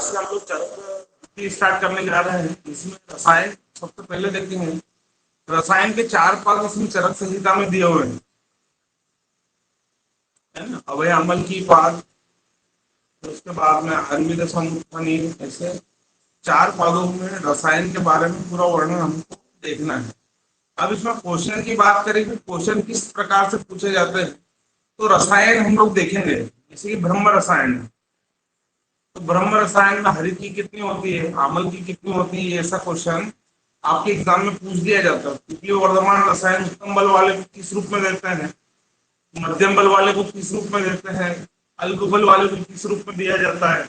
आज से हम लोग चरण स्टार्ट करने जा रहे हैं। इसमें रसायन सबसे पहले देखेंगे। रसायन के 4 पार्ट इसमें चरक संहिता में दिए हुए हैं, है ना। अवय अम्ल की पाद, उसके बाद में आयुर्वेद संबंधी, ऐसे 4 पादों में रसायन के बारे में पूरा वर्णन हमको देखना है। अब इसमें क्वेश्चन की बात करेंगे, क्वेश्चन किस प्रकार से पूछे जाते हैं। तो रसायन हम लोग देखेंगे, जैसे कि ब्रह्म रसायन है, तो ब्रह्म रसायन में हरित की कितनी होती है, अम्ल की कितनी होती है, ऐसा क्वेश्चन आपके एग्जाम में पूछ दिया जाता है। क्योंकि वर्धमान रसायन उत्तम बल वाले को किस रूप में देते हैं, मध्यम बल वाले को किस रूप में देते हैं, अल्प बल वाले को किस रूप में दिया जाता है,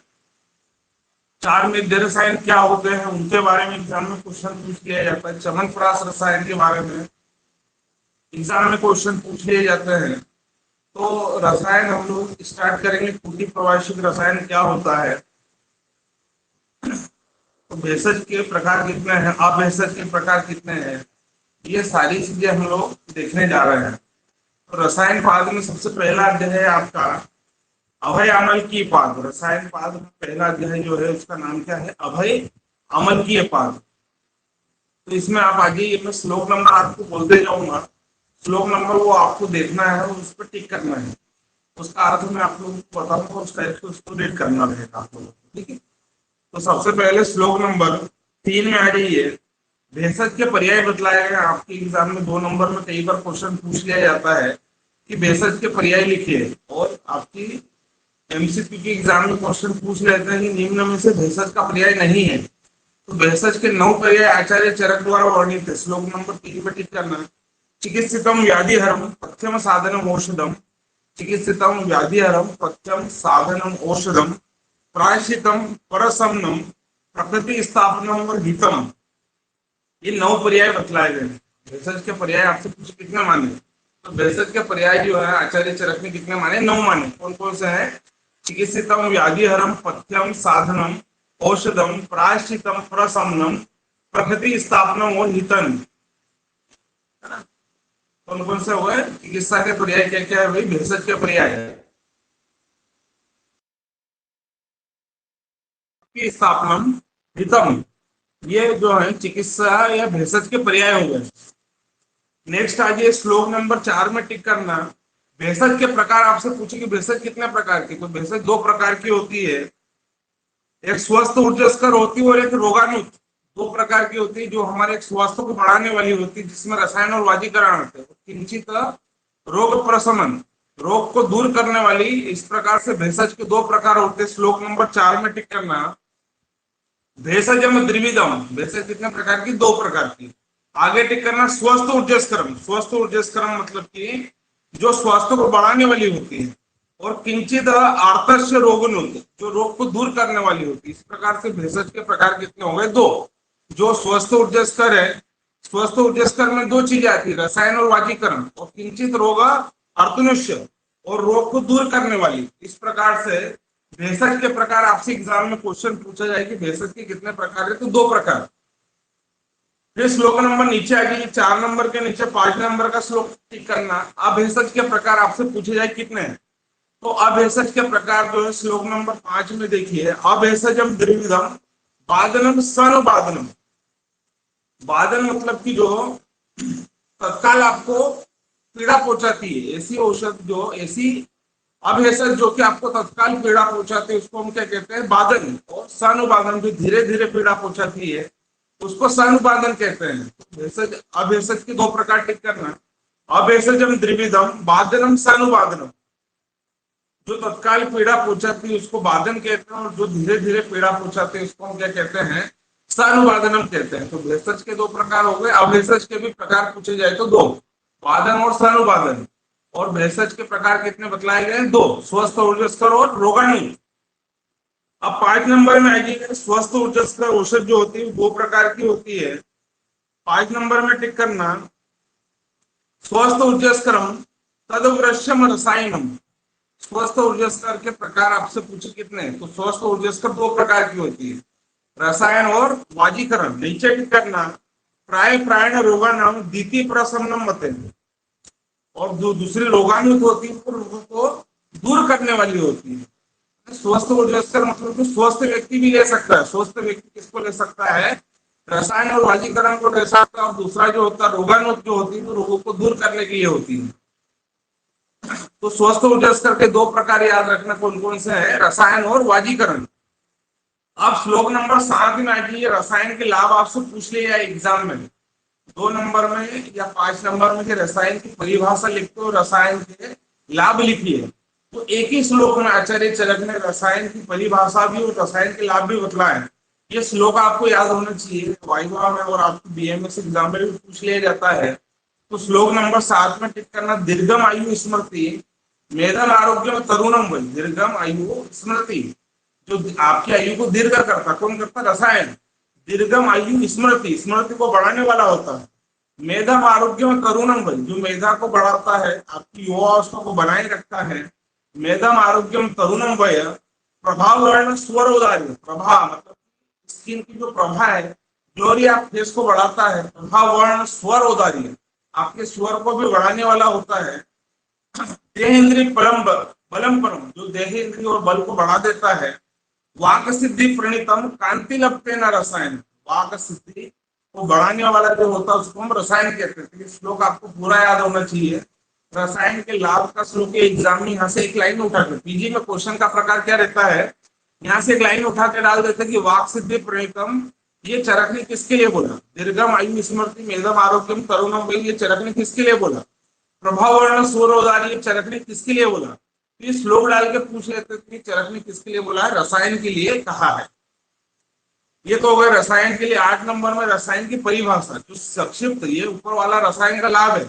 4 में रसायन क्या होते हैं, उनके बारे में एग्जाम में क्वेश्चन पूछ लिया जाता है। चमनप्राश रसायन के बारे में एग्जाम में क्वेश्चन पूछ लिए जाते हैं। तो रसायन हम लोग स्टार्ट करेंगे। कुटी प्रवासिक रसायन क्या होता है, तो भेषज के प्रकार कितने हैं, अभेषज के प्रकार कितने हैं, ये सारी चीजें हम लोग देखने जा रहे हैं। तो रसायन पाद में सबसे पहला अध्याय है आपका अभय अमल की पाद। रसायन पाद में पहला अध्याय जो है उसका नाम क्या है, अभय अमल की पाद। तो इसमें आप आगे मैं श्लोक नंबर आपको बोलते जाऊंगा, श्लोक नंबर वो आपको देखना है और उस पर टिक करना है। उसका अर्थ मैं आप लोगों को बताऊंगा, उसको रीड करना रहेगा आप लोगों को, ठीक है। तो सबसे पहले श्लोक नंबर 3 में आ जाइए। भेषज के पर्याय बतलाए गए। आपके एग्जाम में 2 नंबर में कई बार क्वेश्चन पूछ लिया जाता है कि भेषज के पर्याय लिखिए, और आपकी एमसीक्यू के एग्जाम में क्वेश्चन पूछ लेते हैं कि निम्न में से भेषज का पर्याय नहीं है। तो भेषज के 9 पर्याय आचार्य चरक द्वारा वर्णित है। श्लोक नंबर 3 पे टिक करना है। चिकित्सितम व्याधिहरम पथ्यम साधनम औषधम, चिकित्सितम व्याधिहरम पथ्यम साधनम औषधम, प्रायश्चितम परसमनम, प्रकृति स्थापनम और हितम। ये 9 पर्याय बतलाए गए। भेषज के पर्याय आपसे पूछ कितने माने, तो भेषज के पर्याय जो है आचार्य चरक ने कितने माने, 9 माने। कौन कौन से हैं, चिकित्सितम व्याधिहरम पथ्यम साधनम औषधम, प्रायश्चितम प्रशमनम, प्रकृति स्थापनम और हितम, है ना। कौन कौन से हुए चिकित्सा के पर्याय, क्या क्या है भाई, भेषज के पर्याय स्थापनम हितम, ये जो है चिकित्सा या भेषज के पर्याय हो गए। नेक्स्ट आ जाइए श्लोक नंबर 4 में टिक करना। भेषज के प्रकार आपसे पूछे कि भेषज कितने प्रकार की, तो भेषज 2 प्रकार की होती है, एक स्वस्थ ऊर्जस्कर होती है और एक रोगाणुत। 2 प्रकार की होती है, जो हमारे स्वास्थ्य को बढ़ाने वाली होती है, जिसमें रसायन और वाजीकरण होते हैं। किंचित रोग प्रशमन, रोग को दूर करने वाली। इस प्रकार से भेषज के 2 प्रकार होते हैं। श्लोक नंबर 4 में टिक करना। भेषजम द्विविधम, भेषज कितने प्रकार की, 2 प्रकार की। आगे टिक करना स्वस्थ ऊर्जस्करम, स्वस्थ ऊर्जस्करम मतलब कि जो स्वास्थ्य को बढ़ाने वाली होती है, और किंचित आर्तस्य रोगनुत, जो रोग को दूर करने वाली होती है। इस प्रकार से भेषज के प्रकार कितने हो गए, 2। जो स्वस्थ ऊर्जस्कर है, स्वस्थ ऊर्जस्कर में 2 चीजें आती है, रसायन और वाजीकरण, और किंचित रोग अर्तनुष्य, और रोग को दूर करने वाली। इस प्रकार से भेषज के प्रकार आपसे एग्जाम में क्वेश्चन पूछा जाए कि भेषज के कितने प्रकार है, तो 2 प्रकार। फिर श्लोक नंबर नीचे आ गई, 4 नंबर के नीचे 5 नंबर का श्लोक टिक करना। अभेषज के प्रकार आपसे पूछे जाए कितने हैं, तो अभेषज के प्रकार जो है श्लोक नंबर 5 में देखिए। अभेषजम द्विविधम बादनम सनुबादनम। बादन मतलब कि जो तत्काल आपको पीड़ा पहुंचाती है, ऐसी औषध जो ऐसी अभेषज जो कि आपको तत्काल पीड़ा पहुंचाती है, उसको हम क्या कहते हैं, बादन। और सनुबादन जो धीरे धीरे पीड़ा पहुंचाती है, उसको सनुबादन कहते हैं। भेषज अभेषज के 2 प्रकार टिक करना। अभेषजम द्विविधम बादनम सनुबादनम, जो तत्काल पीड़ा पहुंचाती है उसको बादन कहते हैं, और जो धीरे धीरे पीड़ा पहुंचाते हैं उसको हम क्या कहते हैं, सनुबादनम कहते हैं। तो भेषज के 2 प्रकार हो गए। अभेषज के भी प्रकार पूछे जाए तो 2, बादन और सनुबादन। और भेषज के प्रकार कितने बतलाए गए, 2, स्वस्थ ऊर्जस्कर और रोगाणु। अब 5 नंबर में आइए। स्वस्थ ऊर्जस्कर औषध जो होती है 2 प्रकार की होती है। 5 नंबर में टिक करना। स्वस्थ ऊर्जस्करम तदवृश्यम रसायनम। स्वस्थ ऊर्जस्कर के प्रकार आपसे पूछे कितने, तो स्वस्थ ऊर्जस्कर 2 प्रकार की होती है, रसायन और वाजीकरण। नीचे टिक करना। प्राय प्रायण रोगाणु द्वितीय प्रशमनम मते, और जो दूसरी रोगाणु होती है वो रोगों को दूर करने वाली होती है। स्वस्थ ऊर्जास्कर मतलब कि स्वस्थ व्यक्ति भी ले सकता है। स्वस्थ व्यक्ति किसको ले सकता है? रसायन और वाजीकरण को ले सकता है। और दूसरा जो होता है रोगाणुत जो होती है तो रोगों को दूर करने के लिए होती है। तो स्वस्थ ऊर्जास्कर के दो प्रकार याद रखना कौन कौन से है? रसायन और वाजीकरण। अब श्लोक नंबर 7 में आइए, रसायन के लाभ आपसे पूछ लिया एग्जाम में 2 नंबर में या 5 नंबर में कि रसायन की परिभाषा लिखते हो, रसायन के लाभ लिखिए। तो एक ही श्लोक में आचार्य चरक ने रसायन की परिभाषा भी और रसायन के लाभ भी बतलाए। ये श्लोक आपको याद होना चाहिए, वाइवा में और आपको बीएमएस एग्जाम में भी पूछ लिया जाता है। तो श्लोक नंबर 7 में टिक करना, दीर्घम आयु स्मृति मेधम आरोग्य तरुणम वही। दीर्घम आयु स्मृति, जो आपकी आयु को दीर्घ करता, कौन करता? रसायन। दीर्घम आयु स्मृति, स्मृति को बढ़ाने वाला होता है। मेधम आरोग्य में तरुणम वही, जो मेधा को बढ़ाता है, आपकी युवावस्था को बनाए रखता है। मेधम आरोग्यम तरुणम वय। प्रभाव वर्ण स्वर उदारी, प्रभा मतलब स्किन की जो प्रभा है, जो आप फेस को बढ़ाता है। प्रभाव वर्ण स्वर उदारी, आपके स्वर को भी बढ़ाने वाला होता है। देह इंद्रिय परम बलम परम, जो देह इंद्रिय और बल को बढ़ा देता है। वाक सिद्धि प्रणीतम कांति लपटे न रसायन, वाक सिद्धि को बढ़ाने वाला जो होता है उसको हम रसायन कहते हैं। ये श्लोक आपको पूरा याद होना चाहिए। रसायन के लाभ का श्लोक एग्जाम में यहाँ से एक लाइन उठा के, पीजी में क्वेश्चन का प्रकार क्या रहता है, यहाँ से एक लाइन उठा के डाल देते कि वाक सिद्धि प्रणीतम, ये चरक ने किसके लिए बोला? दीर्घम आयु स्मृति मेधम आरोग्यम तरुणम, ये चरक ने किसके लिए बोला? प्रभाव वर्ण सूर्योदारी, चरक ने किसके लिए बोला? इस श्लोक डाल के पूछ लेते थे चरक ने किसके लिए बोला है? रसायन के लिए कहा है। ये तो हो गया रसायन के लिए। 8 नंबर में रसायन की परिभाषा जो संक्षिप्त, ये ऊपर वाला रसायन का लाभ है।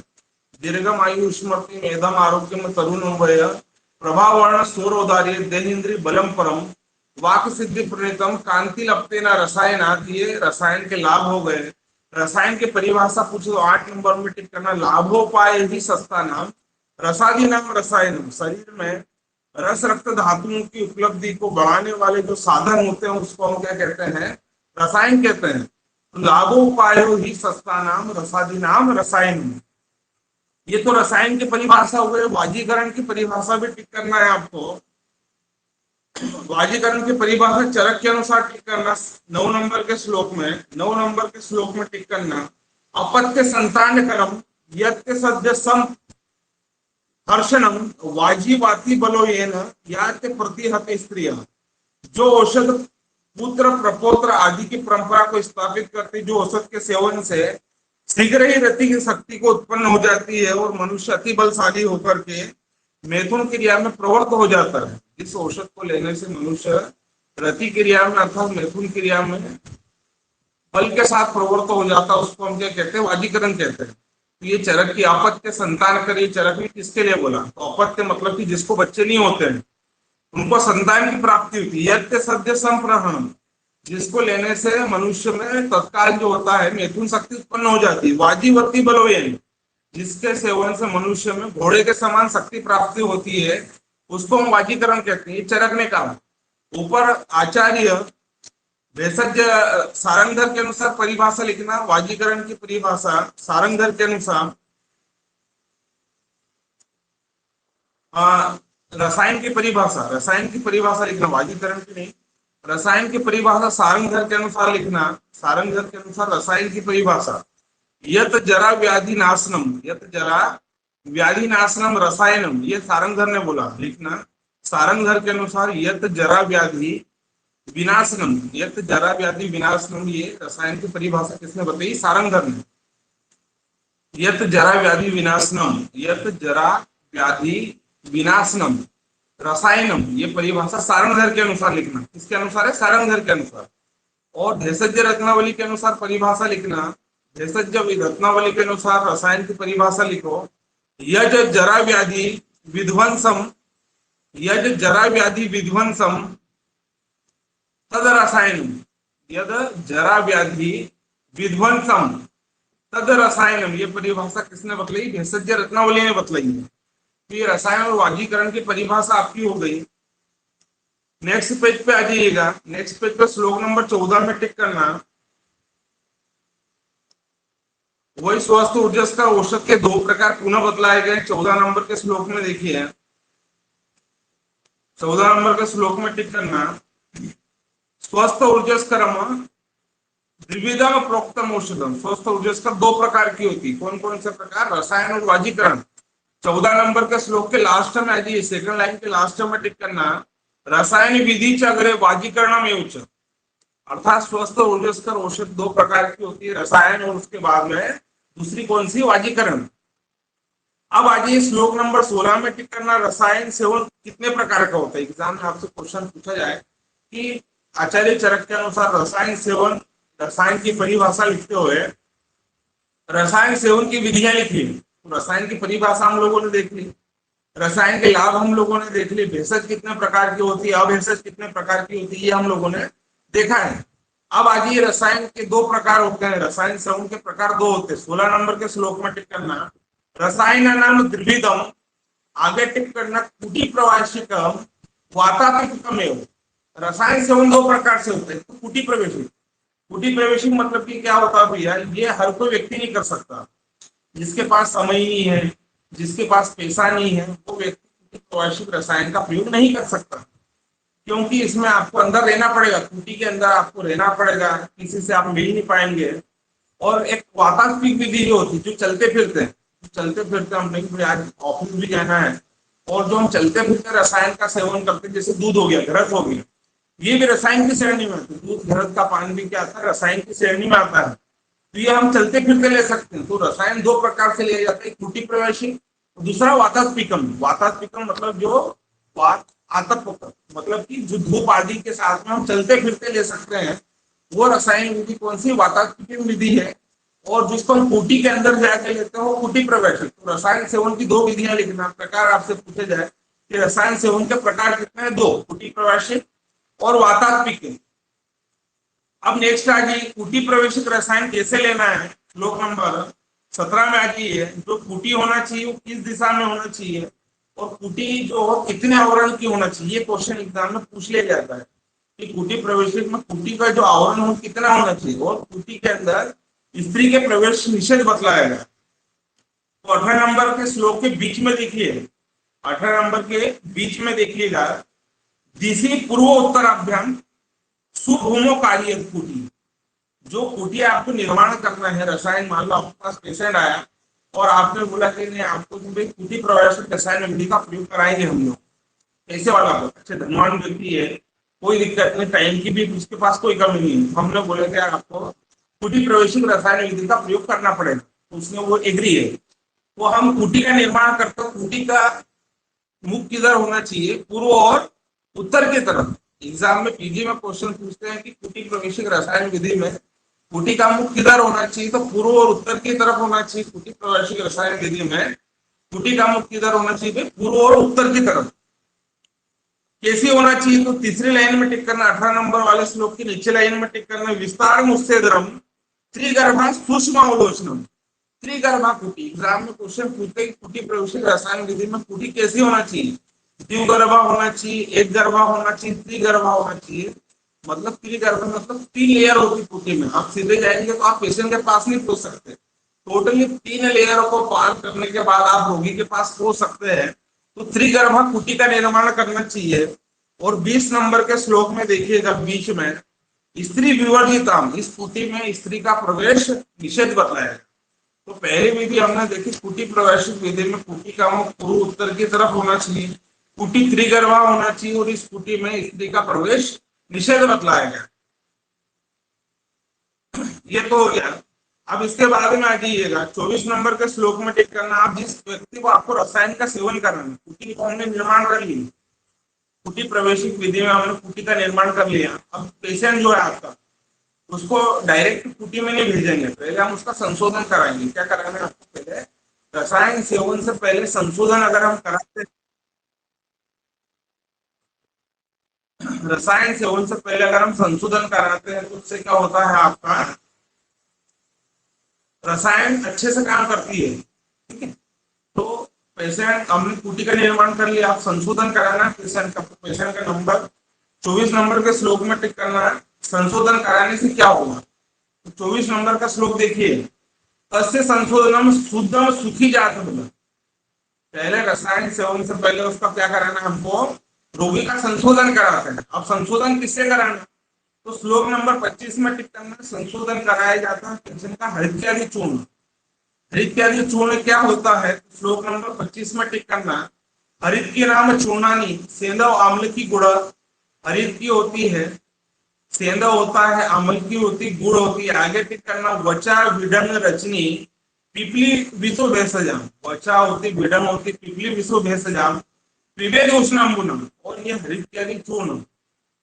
दीर्घम आयु स्मृति मेधम आरोग्य में तरुण प्रभाव वर्ण सूर्योदारी देहेन्द्रिय बलम परम वाक सिद्धि प्रणीतम कांति लपते न रसायन, ये रसायन के लाभ हो गए। रसायन की परिभाषा पूछे तो 8 नंबर में टिक करना, लाभोपाय ही सस्ता नाम रसादी नाम रसायन। शरीर में रस रक्त धातुओं की उपलब्धि को बढ़ाने वाले जो साधन होते हैं उसको हम क्या कहते हैं? रसायन कहते हैं। तो लाभोपायो ही सस्ता नाम रसादी नाम रसायन। ये तो रसायन की परिभाषा हो गई। वाजीकरण की परिभाषा भी टिक करना है आपको। वाजीकरण की परिभाषा चरक के अनुसार टिक करना 9 नंबर के श्लोक में। 9 नंबर के श्लोक में टिक करना, अपत्य संतान कर्म यत्य सद्य सम हर्षणम वाजीवाती बलो येन याते प्रतिहत स्त्रिय, जो औषध पुत्र प्रपोत्र आदि की परंपरा को स्थापित करती, जो औषध के सेवन से शीघ्र ही रति की शक्ति को उत्पन्न हो जाती है और मनुष्य अति बलशाली होकर के मैथुन क्रिया में प्रवृत्त हो जाता है। इस औषध को लेने से मनुष्य रति क्रिया में अर्थात मैथुन क्रिया में बल के साथ प्रवृत्त हो जाता है, उसको हम क्या कहते हैं? वाजीकरण कहते हैं। तो ये चरक की अपत्य संतान कर, ये चरक ने किसके लिए बोला? तो अपत्य मतलब कि जिसको बच्चे नहीं होते हैं उनको संतान की प्राप्ति होती है। यत्य सद्य संप्रहणम, जिसको लेने से मनुष्य में तत्काल जो होता है मैथुन शक्ति उत्पन्न हो जाती है। वाजीवती बलोयन, जिसके सेवन से मनुष्य में घोड़े के समान शक्ति प्राप्ति होती है, उसको हम वाजीकरण कहते हैं। चरक ने कहा। ऊपर आचार्य भेषज सारंगधर के अनुसार परिभाषा लिखना, वाजीकरण की परिभाषा सारंगधर के अनुसार। रसायन की परिभाषा लिखना, वाजीकरण की नहीं, रसायन की परिभाषा सारंगधर के अनुसार लिखना। सारंगधर के अनुसार रसायन की परिभाषा, यत जरा व्याधि नाशनम, यत जरा व्याधि नाशनम रसायनम, ये सारंगधर ने बोला, लिखना। सारंगधर के अनुसार यत जरा व्याधि विनाशनम, यत जरा व्याधि विनाशनम, ये रसायन की परिभाषा किसने बताई? सारंगधर ने। यत जरा व्याधि विनाशनम, यत जरा व्याधि विनाशनम रसायनम, ये परिभाषा सारंगधर के अनुसार लिखना। किसके अनुसार है? सारंगधर के अनुसार। और भेषज रत्नावली के अनुसार परिभाषा लिखना। भेषज रत्नावली के अनुसार रसायन की परिभाषा लिखो, यज जरा व्याधि विध्वंसम, यज जरा व्याधि विध्वंसम तद रसायनम, यद जरा व्याधि विध्वंसम तद रसायनम, ये परिभाषा किसने बतलाई? भेषज रत्नावली ने बतलाई है। तो ये रसायन और वाजीकरण की परिभाषा आपकी हो गई। नेक्स्ट पेज पे आ जाइएगा। नेक्स्ट पेज पे श्लोक नंबर 14 में टिक करना, वही स्वस्थ ऊर्जस का औषध के 2 प्रकार पुनः बतलाए गए 14 नंबर के श्लोक में। देखिए 14 नंबर के श्लोक में टिक करना, स्वस्थ ऊर्जस्करम द्विविधम प्रोक्तम औषधम। स्वस्थ ऊर्जस्कर दो प्रकार की होती है। कौन कौन से प्रकार? रसायन और वाजीकरण। 14 नंबर के श्लोक के लास्ट में आइए, सेकंड लाइन के लास्ट में टिक करना, रसायन विधि च अग्रे वाजीकरण में उच्च। अर्थात स्वस्थ ऊर्जस्कर औषध दो प्रकार की होती है, रसायन और उसके बाद में दूसरी कौन सी? वाजीकरण। अब आइए श्लोक नंबर 16 में टिक करना, रसायन सेवन कितने प्रकार का होता है? एग्जाम में आपसे क्वेश्चन पूछा जाए कि आचार्य चरक के अनुसार रसायन सेवन, रसायन की परिभाषा लिखते हुए रसायन सेवन की विधियां लिखी। तो रसायन की परिभाषा हम लोगों ने देख ली, रसायन के लाभ हम लोगों ने देख ली, भेषज कितने प्रकार की होती है, अभेषज कितने प्रकार की होती है, ये हम लोगों ने देखा है। अब आइए रसायन के दो प्रकार होते हैं, रसायन सेवन के प्रकार दो होते हैं। 16 नंबर के श्लोक में टिक करना, रसायन नाम द्विविधम, आगे टिक करना, कुटी प्रवासिकम वातापिकम एवं। रसायन सेवन दो प्रकार से होते हैं। तो कुटी प्रवेशिक, कुटी प्रवेशिक मतलब कि क्या होता है भैया? ये हर कोई व्यक्ति नहीं कर सकता, जिसके पास समय नहीं है, जिसके पास पैसा नहीं है, वो व्यक्ति प्रवासिक रसायन का प्रयोग नहीं कर सकता, क्योंकि इसमें आपको अंदर रहना पड़ेगा, कुटी के अंदर आपको रहना पड़ेगा, किसी से आप मिल नहीं पाएंगे। और एक वातात्मिक विधि जो होती है, जो चलते फिरते हैं, हम नहीं आज ऑफिस भी जाना है, और जो हम चलते फिरते रसायन का सेवन करते हैं, जैसे दूध हो गया, घरत हो गया, ये भी रसायन की श्रेणी में आता है। दूध, घरत का पानी भी क्या आता है? रसायन की श्रेणी में आता है। तो ये हम चलते फिरते ले सकते हैं। तो रसायन दो प्रकार से लिए जाते हैं, कुटी प्रवेशी, दूसरा वातात्मिकम। वातात्मिकम मतलब जो वात आतप, मतलब कि जो धूप आदि के साथ में हम चलते फिरते ले सकते हैं, वो रसायन विधि कौन सी? वातात्मिक विधि है। और जिसको हम कुटी के अंदर जाके लेते हैं वो कुटी प्रवेशिक। तो रसायन सेवन की दो विधियां लिखना। प्रकार आपसे पूछे जाए कि रसायन सेवन के प्रकार कितने हैं? दो, कुटी प्रवेशिक और वातात्मिक। अब नेक्स्ट आ गई, कुटी प्रवेशिक रसायन कैसे लेना है? श्लोक नंबर 17 में आ गई है, जो कुटी होना चाहिए वो किस दिशा में होना चाहिए, और कुटी जो कितने आवरण की होना चाहिए, ये क्वेश्चन एग्जाम में पूछ लिया जाता है कि कुटी प्रवेशिक में कुटी का जो आवरण हो कितना होना चाहिए, और कुटी के अंदर स्त्री के प्रवेश निषेध बतलाया गया। तो 18 नंबर के श्लोक के बीच में देखिए, 18 नंबर के बीच में देखिएगा, दिशी पूर्व उत्तराभ्याम सुभूमो कार्य कुटी। जो कुटी आपको निर्माण करना है, रसायन मान लो आपके पास पेशेंट आया और आपने बोला कि नहीं आपको कुटी प्रवेशिक रसायन विधि का प्रयोग कराएंगे हम लोग, ऐसे वाला अच्छे धनवान व्यक्ति है, कोई दिक्कत नहीं, टाइम की भी उसके पास कोई कमी नहीं है, हमने बोला कि आपको कुटी प्रवेशिक रसायन विधि का प्रयोग करना पड़ेगा, तो उसने वो एग्री है। तो हम कुटी का निर्माण करते हैं, कुटी का मुख किधर होना चाहिए? पूर्व और उत्तर की तरफ। एग्जाम में पीजी में क्वेश्चन पूछते हैं कि कुटी प्रवेशिक रसायन विधि में कुटी का मुख किधर होना चाहिए? तो पूर्व और उत्तर की तरफ होना चाहिए। कुटी प्रवेशिक रसायन विधि में कुटी का मुख किधर होना चाहिए? पूर्व और उत्तर की तरफ। कैसे होना चाहिए? तो तीसरी लाइन में टिक करना, 18 नंबर वाले श्लोक की नीचे लाइन में टिक करना, विस्तार मुस्तेदरम त्रिगर्भा सूक्ष्मावलोचनम। त्रिगर्भा कुटी, एग्जाम में क्वेश्चन पूछते हैं कुटी प्रवेशिक रसायन विधि में कुटी कैसी होना चाहिए? द्विगर्भा होना चाहिए, एक गर्भा होना चाहिए, त्रिगर्भा होना चाहिए। मतलब त्रिगर्भा मतलब 3 लेयर होती कुटी में। आप सीधे जाएंगे तो आप पेशेंट के पास नहीं पहुंच सकते, टोटली 3 लेयरों को पार करने के बाद आप रोगी के पास पहुंच सकते हैं। तो त्रिगर्भा कुटी का निर्माण करना चाहिए। और 20 नंबर के श्लोक में देखिएगा, बीच में स्त्री विवर्जिताम, इस कुटी में स्त्री का प्रवेश निषेध बताया है। तो पहली विधि हमने देखी कुटी प्रवेशिक विधि में कुटी का मुख पूर्व उत्तर की तरफ होना चाहिए, कुटी त्रिगर्भा होना चाहिए, और इस कुटी में स्त्री का प्रवेश निषेध बतलाया गया। ये तो हो गया। अब इसके बाद में आ जाइएगा 24 नंबर के श्लोक में टिक करना, आप जिस व्यक्ति को आपको रसायन का सेवन करना है, कुटी को हमने निर्माण कर ली, कुटी प्रवेशिक विधि में हमने कुटी का निर्माण कर लिया। अब पेशेंट जो है आपका, उसको डायरेक्ट कुटी में नहीं भेजेंगे, पहले हम उसका संशोधन कराएंगे। क्या कराएंगे आपको? पहले रसायन सेवन से पहले संशोधन अगर हम कराते हैं, रसायन सेवन से पहले अगर हम संशोधन कराते हैं तो उससे क्या होता है, आपका रसायन अच्छे से काम करती है। ठीक है, तो पेशेंट, हमने कुटी का निर्माण कर लिया, आप संशोधन कराना पेशेंट का, पेशेंट का नंबर 24 नंबर के श्लोक में टिक करना है। संशोधन कराने से क्या होगा? तो 24 नंबर का श्लोक देखिए, तस्य संशोधनम शुद्धम सुखी जात। पहले रसायन सेवन से पहले उसका क्या कराना है हमको? रोगी का संशोधन कराते हैं। अब संशोधन किससे कराना, तो श्लोक नंबर 25 में टिक करना, संशोधन कराया जाता है पेशेंट का हरित्यादि चूर्ण। हरित्यादि चूर्ण क्या होता है, श्लोक नंबर 25 में टिक करना, हरित की नाम चूर्णानी सेंधव आम्ल की गुड़। हरित की होती है, सेंधव होता है, आम्ल की होती, गुड़ होती है। आगे टिक करना, वचा विडन रचनी पिपली विश्व भेषजाम। वचा होती, विडन होती, पिपली विश्व भेषजाम विवेद उष्णाम्बुनम। और ये हरित्यादि चूर्ण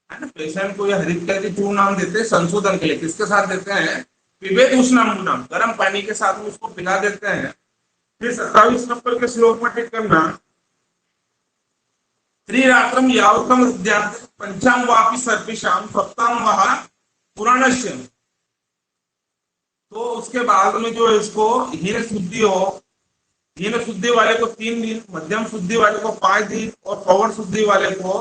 है ना, पेशेंट को ये हरित्यादि चूर्ण नाम देते हैं संशोधन के लिए। किसके साथ देते हैं, पिबेद उष्णाम्बुनम, गर्म पानी के साथ में उसको पिला देते हैं। फिर 27 नंबर के श्लोक में टिक करना, त्रिरात्रम यावतम विद्यार्थी पंचाम वापि सर्पिशाम सप्ताम वहा पुराणस्य। तो उसके बाद में जो इसको हीन शुद्धि हो, हीन शुद्धि वाले को 3 दिन, मध्यम शुद्धि वाले को 5 दिन और प्रवर शुद्धि वाले को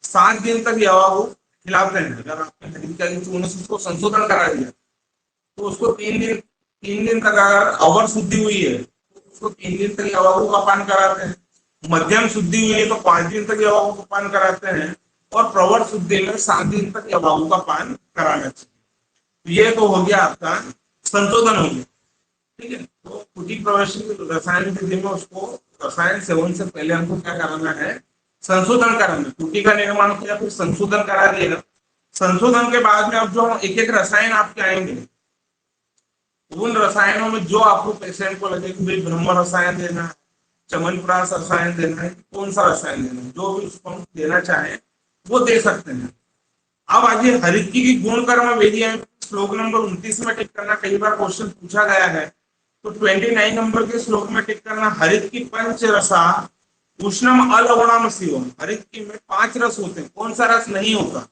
7 दिन तक यवा वो खिलाते हैं। अगर आपने हरित्यादि चूर्ण से उसको संशोधन करा दिया तो उसको 3 दिन तक, अगर अवर शुद्धि हुई है तो उसको 3 दिन तक यवागु का पान कराते हैं। मध्यम शुद्धि हुई है तो 5 दिन तक यवागु का पान कराते हैं। और प्रवर शुद्धि में 7 दिन तक यवागु का पान कराना चाहिए। ये तो हो गया आपका संशोधन हो गया, ठीक है। तो कुटी प्रवेश रसायन विधि में उसको रसायन सेवन से पहले हमको क्या कराना है, संशोधन कराना। कुटी का निर्माण किया, फिर संशोधन करा दिया। संशोधन के बाद में अब जो एक एक रसायन आपके आएंगे, उन रसायनों में जो आपको पेशेंट को लगे कि भाई ब्रह्म रसायन देना है, चमनप्राश रसायन देना है, कौन सा रसायन देना है, जो भी उसको हम देना चाहें वो दे सकते हैं। अब आगे हरित्की की गुण कर्म विधि है, श्लोक नंबर 29 में टिक करना। कई बार क्वेश्चन पूछा गया है, तो 29 नंबर के श्लोक में टिक करना, हरित की पंच रसा उष्णम अलवणम शिवम। हरित की में 5 रस होते हैं, कौन सा रस नहीं होता।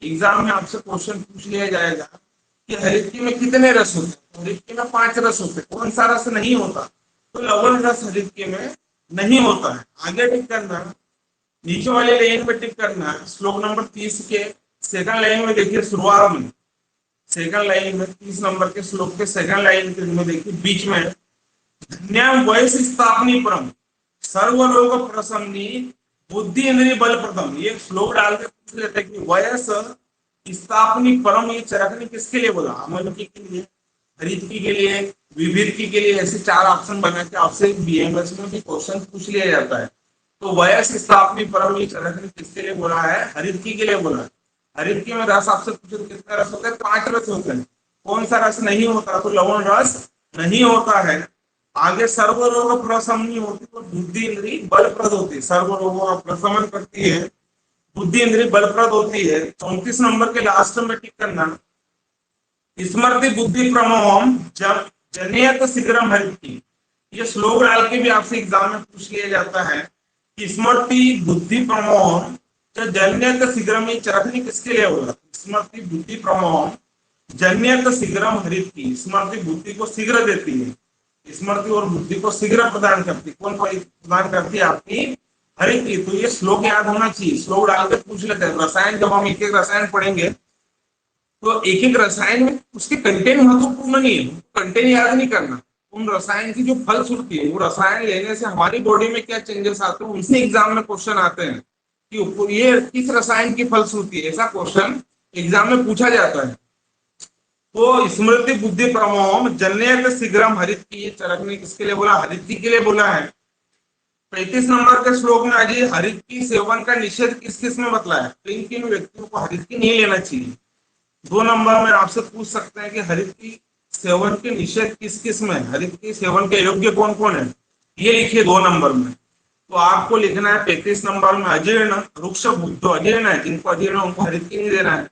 एग्जाम में आपसे क्वेश्चन पूछ लिया जाएगा कि हरित्की में कितने रस होते हैं, हरित्की में 5 रस होते हैं, कौन सा रस नहीं होता, तो लवण रस हरित्की में नहीं होता है। आगे टिक करना, नीचे वाले लाइन पे टिक करना, श्लोक नंबर 30 के सेकंड लाइन में देखिए, शुरुआत में सेकंड लाइन में 30 नंबर के श्लोक के सेकंड लाइन में देखिए, बीच में धन्याम वयस स्थापनी परम सर्वलोक प्रसन्नी बुद्धि इंद्रिय बल प्रदम। ये श्लोक डाल के पूछ लेते हैं कि वयस स्थापनी परम, ये चरखनी किसके लिए बोला, अमलकी के लिए, हरित्की के लिए, विभित्की के लिए। ऐसे 4 ऑप्शन बना के आपसे बीएमएस में भी क्वेश्चन पूछ लिया जाता है। तो वयस स्थापनी परम, ये चरखनी किसके लिए बोला है, हरित्की के लिए बोला है। हरित्की में रस आपसे पूछे कितने रस होते हैं, 5 रस होते हैं, कौन सा रस नहीं होता, तो लवण रस नहीं होता है। आगे सर्वरोग प्रशमनी होती, तो बुद्धि इंद्रिय बलप्रद होती है, सर्वरोगों का प्रशमन करती है, बुद्धि इंद्रिय बलप्रद होती है। 34 नंबर के लास्ट में टिक करना, स्मृति बुद्धि प्रमोहम जब जनियत शीघ्रम हरित्की। ये श्लोक डाल के भी आपसे एग्जाम में पूछ लिया जाता है कि स्मृति बुद्धि प्रमोहम जन्यत शीघ्रम, ये चरखनी किसके लिए होगा, स्मृति बुद्धि प्रमोहम जन्यत शीघ्रम हरित्की। स्मृति बुद्धि को शीघ्र देती है, स्मृति और बुद्धि को शीघ्र प्रदान करती, कौन प्रदान करती है, आपकी हरित्की। तो ये श्लोक याद होना चाहिए, श्लोक डाल के पूछ लेते हैं। रसायन जब हम एक एक रसायन पढ़ेंगे तो एक एक रसायन में उसके कंटेंट महत्वपूर्ण नहीं है, कंटेंट याद नहीं करना, उन रसायन की जो फलश्रुति है, वो रसायन लेने से हमारी बॉडी में क्या चेंजेस आते हैं, उनसे एग्जाम में क्वेश्चन आते हैं कि ये किस रसायन की फलश्रुति है, ऐसा क्वेश्चन एग्जाम में पूछा जाता है। तो स्मृति बुद्धि प्रमोहम जन्यत शीघ्रम हरित्की, ये चरखनी किसके लिए बोला, हरित्की के लिए बोला है। 35 नंबर के श्लोक में आज हरित्की सेवन का निषेध किस किस में बतलाया है, किन किन व्यक्तियों को हरित्की नहीं लेना चाहिए। 2 नंबर में आपसे पूछ सकते हैं कि हरित्की सेवन के निषेध किस किस में, हरित्की सेवन के योग्य कौन कौन है, ये लिखिए 2 नंबर में। तो आपको लिखना है 35 नंबर में अजीर्ण रुक्ष भुज, जो अजीर्ण है, जिनको अजीर्ण उनको हरित्की नहीं देना है।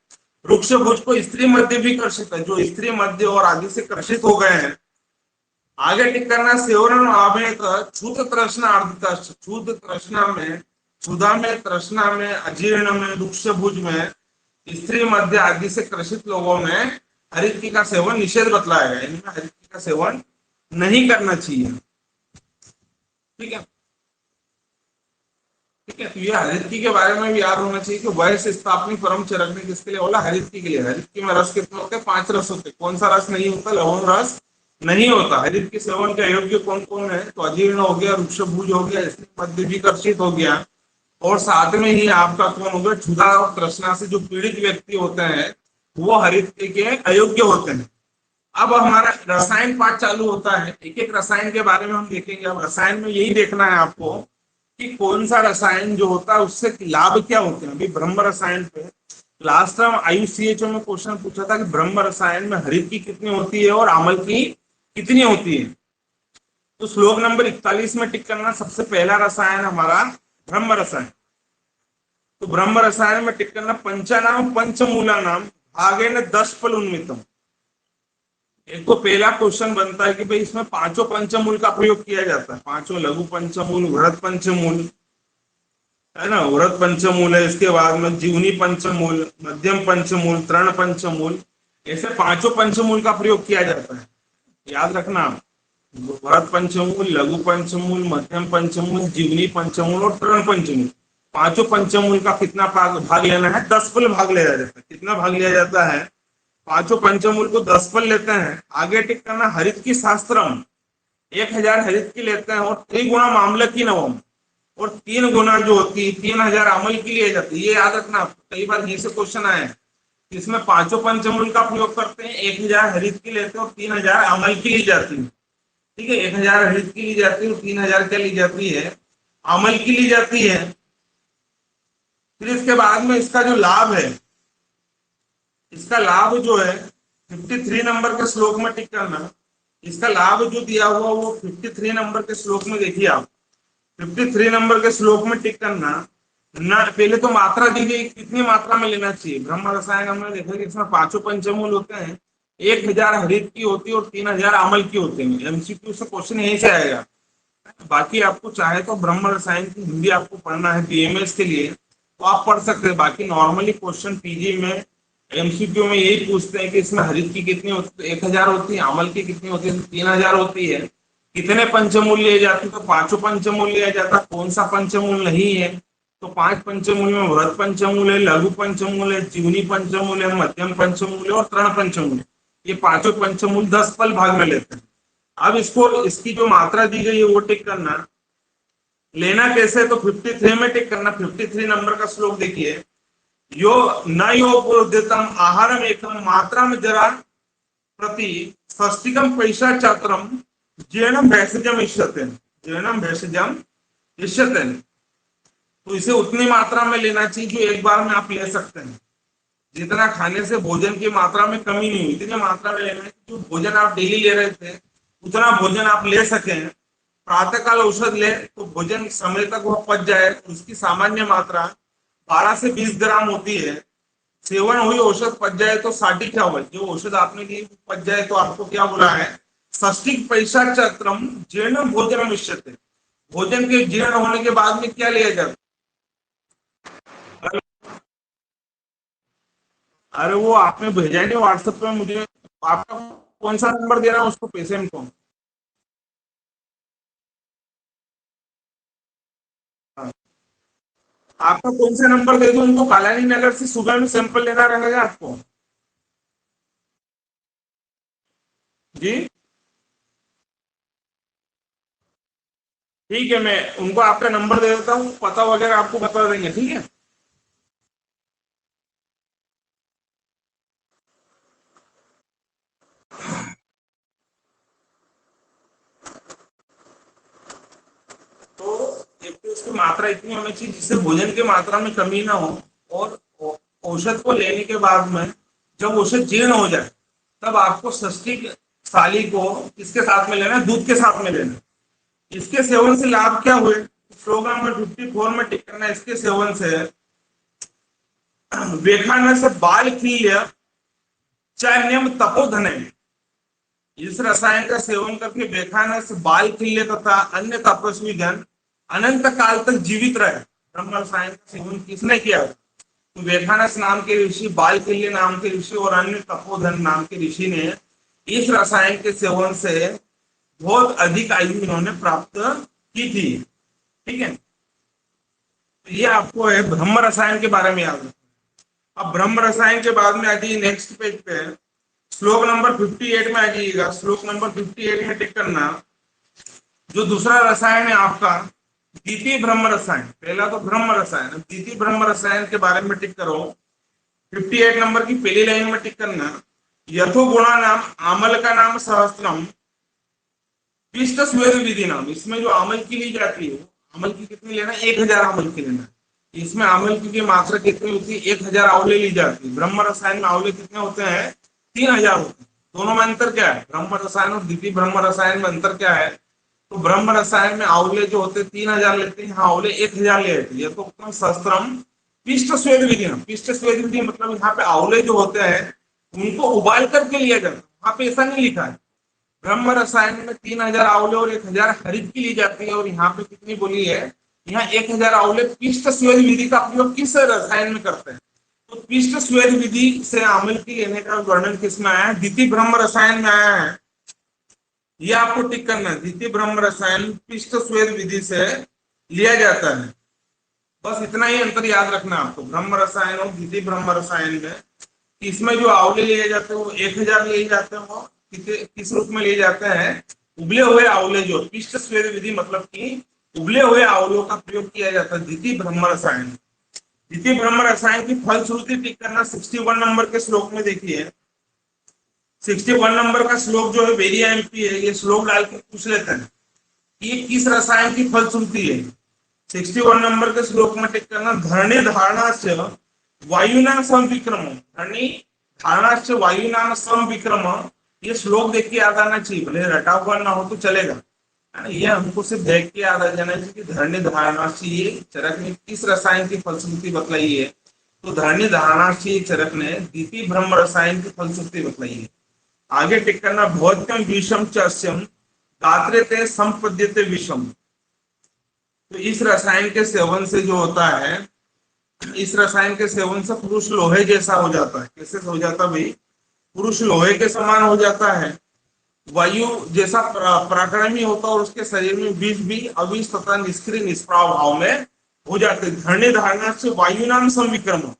रुक्ष भुज को स्त्री मध्य भी कर्षित है, जो स्त्री मध्य और आदि से कर्षित हो गए हैं। आगे टिक करना, सेवन आवेत क्षुध तृष्णा अर्धित, क्षुध तृष्णा में, क्षुधा में, तृष्णा में, अजीर्ण में, रुक्ष भुज में, स्त्री मध्य आदि से कृषित लोगों में हरित्की का सेवन निषेध बतलाया गया, इनमें हरित्की का सेवन नहीं करना चाहिए। ठीक है, ठीक है। तो ये हरित्की के बारे में भी याद होना चाहिए कि वयस स्थापनी परम चरखनी किसके लिए बोला, हरित्की के लिए। हरित्की में रस कितने होते हैं, 5 रस होते हैं, कौन सा रस नहीं होता, लवण रस नहीं होता। हरित्की सेवन के योग्य कौन कौन है, तो अजीर्ण हो गया, रुक्ष भुज हो गया, स्त्री मध्य भी कर्षित हो गया, और साथ में ही आपका कौन होगा, क्षुधा और तृष्णा से जो पीड़ित व्यक्ति होते हैं वो हरित के अयोग्य होते हैं। अब हमारा रसायन पाठ चालू होता है, एक एक रसायन के बारे में हम देखेंगे। अब रसायन में यही देखना है आपको कि कौन सा रसायन जो होता है उससे लाभ क्या होते हैं। अभी ब्रह्म रसायन पे लास्ट टाइम IUCHO में क्वेश्चन पूछा था कि ब्रह्म रसायन में हरित की कितनी होती है और अमल की कितनी होती है। तो श्लोक नंबर 41 में टिक करना, सबसे पहला रसायन हमारा ब्रह्म रसायन। तो ब्रह्म रसायन में टिक करना, पंचानाम पंचमूला नाम भागेन 10 फल उन्मितम। एक तो पहला क्वेश्चन बनता है कि भाई इसमें पांचों पंचमूल का प्रयोग किया जाता है, पांचों लघु पंचमूल, वृहत पंचमूल है ना, वृहत पंचमूल है, इसके बाद में जीवनी पंचमूल, मध्यम पंचमूल, तृण पंचमूल, ऐसे पांचों पंचमूल का प्रयोग किया जाता है। याद रखना, वृहत पंचमूल, लघु पंचमूल, मध्यम पंचमूल, जीवनी पंचमूल और तृण पंचमूल, पांचों पंचमूल का कितना भाग लेना है, 10 फल भाग लिया जाता है। कितना भाग लिया जाता है, पांचों पंचमूल को 10 फल लेते हैं। आगे टिक करना, हरित की शास्त्रम 1000 हरित की लेते हैं और 3 गुणा मामले की नवम, और 3 गुना जो होती है 3000 अमल की लिए जाती है। ये याद रखना, कई बार यहीं से क्वेश्चन आए, इसमें पांचों पंचमूल का प्रयोग करते हैं, 1000 हरित की लेते हैं और 3000 अमल की ली जाती है। ठीक है, 1000 हरित की ली जाती है और 3000 क्या ली जाती है, अमल की ली जाती है। फिर इसके बाद में इसका जो लाभ है, इसका लाभ जो है 53 नंबर के श्लोक में टिक करना। इसका लाभ जो दिया हुआ वो 53 नंबर के श्लोक में देखिए आप, 53 नंबर के श्लोक में टिक करना ना। पहले तो मात्रा दी गई, कितनी मात्रा में लेना चाहिए। ब्रह्म रसायन हमने देखा कि इसमें पांचों पंचमूल होते हैं, 1000 हरित की होती है और 3000 अमल की होते हैं। MCQ से क्वेश्चन यही से आएगा। बाकी आपको चाहे तो ब्रह्म रसायन की हिंदी आपको पढ़ना है BMS के लिए तो आप पढ़ सकते हैं। बाकी नॉर्मली क्वेश्चन PG में MCQ में यही पूछते हैं कि इसमें हरित की कितनी होती है, 1000 होती है, अमल की कितनी होती है, 3000 होती है, कितने पंचमूल लिए जाते हैं, तो पांचों पंचमूल लिया जाता है। कौन सा पंचमूल नहीं है, तो 5 पंचमूल में वृहत पंचमूल है, लघु पंचमूल है, जीवनी पंचमूल है, मध्यम पंचमूल है और तृण पंचमूल है। ये पांचों पंचमूल 10 फल भाग में लेते हैं। अब इसको, इसकी जो मात्रा दी गई है वो टिक करना। लेना कैसे, तो 53 में टिक करना। 53 नंबर का श्लोक देखिए, यो न योगोदितम आहारम एकम मात्रा में जरा प्रति षष्टिकम पैसा चात्रम जीर्णम भैषजम इष्यते, जीर्णम भैषजम इष्यते। तो इसे उतनी मात्रा में लेना चाहिए जो एक बार में आप ले सकते हैं। जितना खाने से भोजन की मात्रा में कमी नहीं हुई, इतनी मात्रा में लेना है जो भोजन आप डेली ले रहे थे उतना भोजन आप ले सकें। प्रातःकाल औषध ले तो भोजन समय तक वह पच जाए, उसकी सामान्य मात्रा 12 से 20 ग्राम होती है। सेवन हुई औषध पच जाए तो 60 जो औषध आपने ली पच जाए तो आपको क्या बोला है, षष्टिक पैसा चक्रम जीर्ण भोजन मिश्रते, भोजन के जीर्ण होने के बाद में क्या लिया जाता। अरे वो आपने भेजा नहीं व्हाट्सएप पे मुझे, आपका कौन सा नंबर दे रहा है उसको, पेशेंट को। हाँ। आपका कौन सा नंबर दे दूं उनको, कालानी नगर से सुबह में सैंपल लेना रहेगा आपको जी। ठीक है, मैं उनको आपका नंबर दे देता हूँ, पता वगैरह आपको बता देंगे, ठीक है। तो एक तो इसकी मात्रा इतनी होनी चाहिए जिससे भोजन की मात्रा में कमी ना हो, और औषध को लेने के बाद में जब औषध जीर्ण हो जाए तब आपको षष्ठी साली को किसके साथ में लेना है, दूध के साथ में लेना है। इसके सेवन से लाभ क्या हुए, श्लोक नंबर 54 में टिक करना। इसके सेवन से वेखान से बाल खिल्य चैन्यम तपोधन, इस रसायन का सेवन करके वेखान से बाल खिल्य तथा अन्य तपस्वी जन अनंत काल तक जीवित रहे। ब्रह्म रसायन का सेवन किसने किया, तो वेखानस नाम के ऋषि, बाल खिल्य नाम के ऋषि और अन्य तपोधन नाम के ऋषि ने इस रसायन के सेवन से बहुत अधिक आयु इन्होंने प्राप्त की थी। ठीक है, तो ये आपको है ब्रह्म रसायन के बारे में याद रखना। अब ब्रह्म रसायन के बाद में आ जाइए नेक्स्ट पेज पे, श्लोक नंबर 58 में आ जाइएगा। श्लोक नंबर 58 में टिक करना। जो दूसरा रसायन है आपका द्वितीय ब्रह्म रसायन, पहला तो ब्रह्म रसायन, द्वितीय ब्रह्म रसायन के बारे में टिक करो। 58 नंबर की पहली लाइन में टिक करना, यथो गुणा नाम आमल का नाम सहस्त्रम पिष्ट स्वेद विधि नाम। इसमें जो आमल की ली जाती है, आमल की कितनी लेना, 1000 आमल की लेना। इसमें आमल की मात्रा कितनी होती है, 1000 आंवले ली जाती है। ब्रह्म रसायन में आंवले कितने होते हैं, 3000 होते हैं। दोनों में अंतर क्या है, ब्रह्म रसायन और द्वितीय ब्रह्म रसायन में अंतर क्या है, तो ब्रह्म रसायन में आंवले जो होते हैं 3000 लेते हैं, यहाँ आंवले 1000 ले लेते हैं। तो शस्त्रम पिष्ट स्वेद विधि, पिष्ट स्वेद विधि मतलब यहाँ पे आंवले जो होते हैं उनको उबाल करके लिया जाता है, वहां पे ऐसा नहीं लिखा है। ब्रह्म रसायन में 3000 आंवले और 1000 हरित की ली जाती है, और यहाँ पे कितनी बोली है, यहाँ 1000 आंवले पिष्ट स्वेद विधि का प्रयोग किस रसायन में करते हैं, तो पिष्ट स्वेद विधि से आमल की लेने का वर्णन किसमें आया है, द्वितीय ब्रह्म रसायन में आया है। ये आपको टिक करना है, द्वितीय ब्रह्म रसायन पिष्ट स्वेद विधि से लिया जाता है। बस इतना ही अंतर याद रखना आपको, ब्रह्म रसायन और द्वितीय ब्रह्म रसायन में। इसमें जो आंवले लिए जाते हैं वो 1000 लिए जाते हैं, वो किस रूप में लिए जाते हैं, उबले हुए आंवले, जो पिष्ट स्वेद विधि मतलब कि उबले हुए आंवलों का प्रयोग किया जाता है द्वितीय ब्रह्म रसायन। द्वितीय ब्रह्म रसायन की फलश्रुति टिक करना 61 नंबर के श्लोक में देखिए। 61 नंबर का श्लोक जो है वेरी एमपी है, ये श्लोक डाल के पूछ लेते हैं ये किस रसायन की फलश्रुति है। 61 नंबर के श्लोक में टिक करना, धरणी धारणा से वायुना समविक्रम, धरणी धारणा से वायुना समविक्रम। ये श्लोक देख के याद आना चाहिए, भले रटा हुआ ना हो तो चलेगा, ये हमको सिर्फ देख के याद आ जाना चाहिए कि धरणी धारणा से ये चरक ने किस रसायन की फलश्रुति बतलाई है। तो धरणी धारणा से चरक ने द्वितीय ब्रह्म रसायन की फलश्रुति बतलाई है। आगे टिक करना, भौत्यम विषम चस्यम गात्रेते संपद्यते विषम। तो इस रसायन के सेवन से जो होता है, इस रसायन के सेवन से पुरुष लोहे जैसा हो जाता है। कैसे हो जाता है भाई, पुरुष लोहे के समान हो जाता है, वायु जैसा पराक्रमी होता है, और उसके शरीर में विष भी अविष तथा निष्क्रिय निष्प्राव भाव में हो जाते हैं। धरणी धारणा से वायु नाम संविक्रम,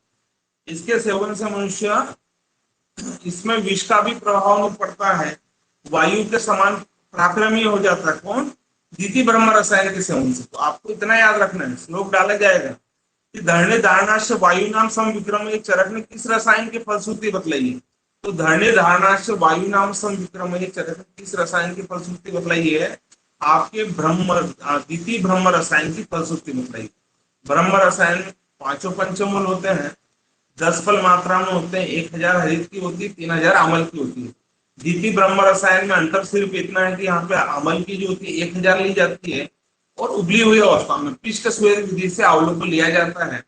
इसके सेवन से मनुष्य, इसमें विष का भी प्रभाव नहीं पड़ता है, वायु के समान पराक्रमी हो जाता है। कौन, द्वितीय ब्रह्म रसायन के सेवन से। तो आपको इतना याद रखना है, श्लोक डाला जाएगा कि धरणी धारणा से वायु नाम संविक्रम, एक चरक ने किस रसायन की फलश्रुति बतलाई है। तो धरणी धारणा से वायु नाम संविक्रम, एक चरक ने किस रसायन की फलश्रुति बतलाई है, आपके ब्रह्म द्वितीय ब्रह्म रसायन की फलश्रुति बतलाई। ब्रह्म रसायन पांचों पंचमूल होते हैं, 10 फल मात्रा में होते हैं, 1000 हरित की होती है, 3000 अमल की होती है। द्वितीय ब्रह्म रसायन में अंतर सिर्फ इतना है कि यहाँ पे अमल की जो होती है 1000 ली जाती है, और उबली हुई अवस्था में पिष्ट स्वेद विधि से आंवलों को लिया जाता है।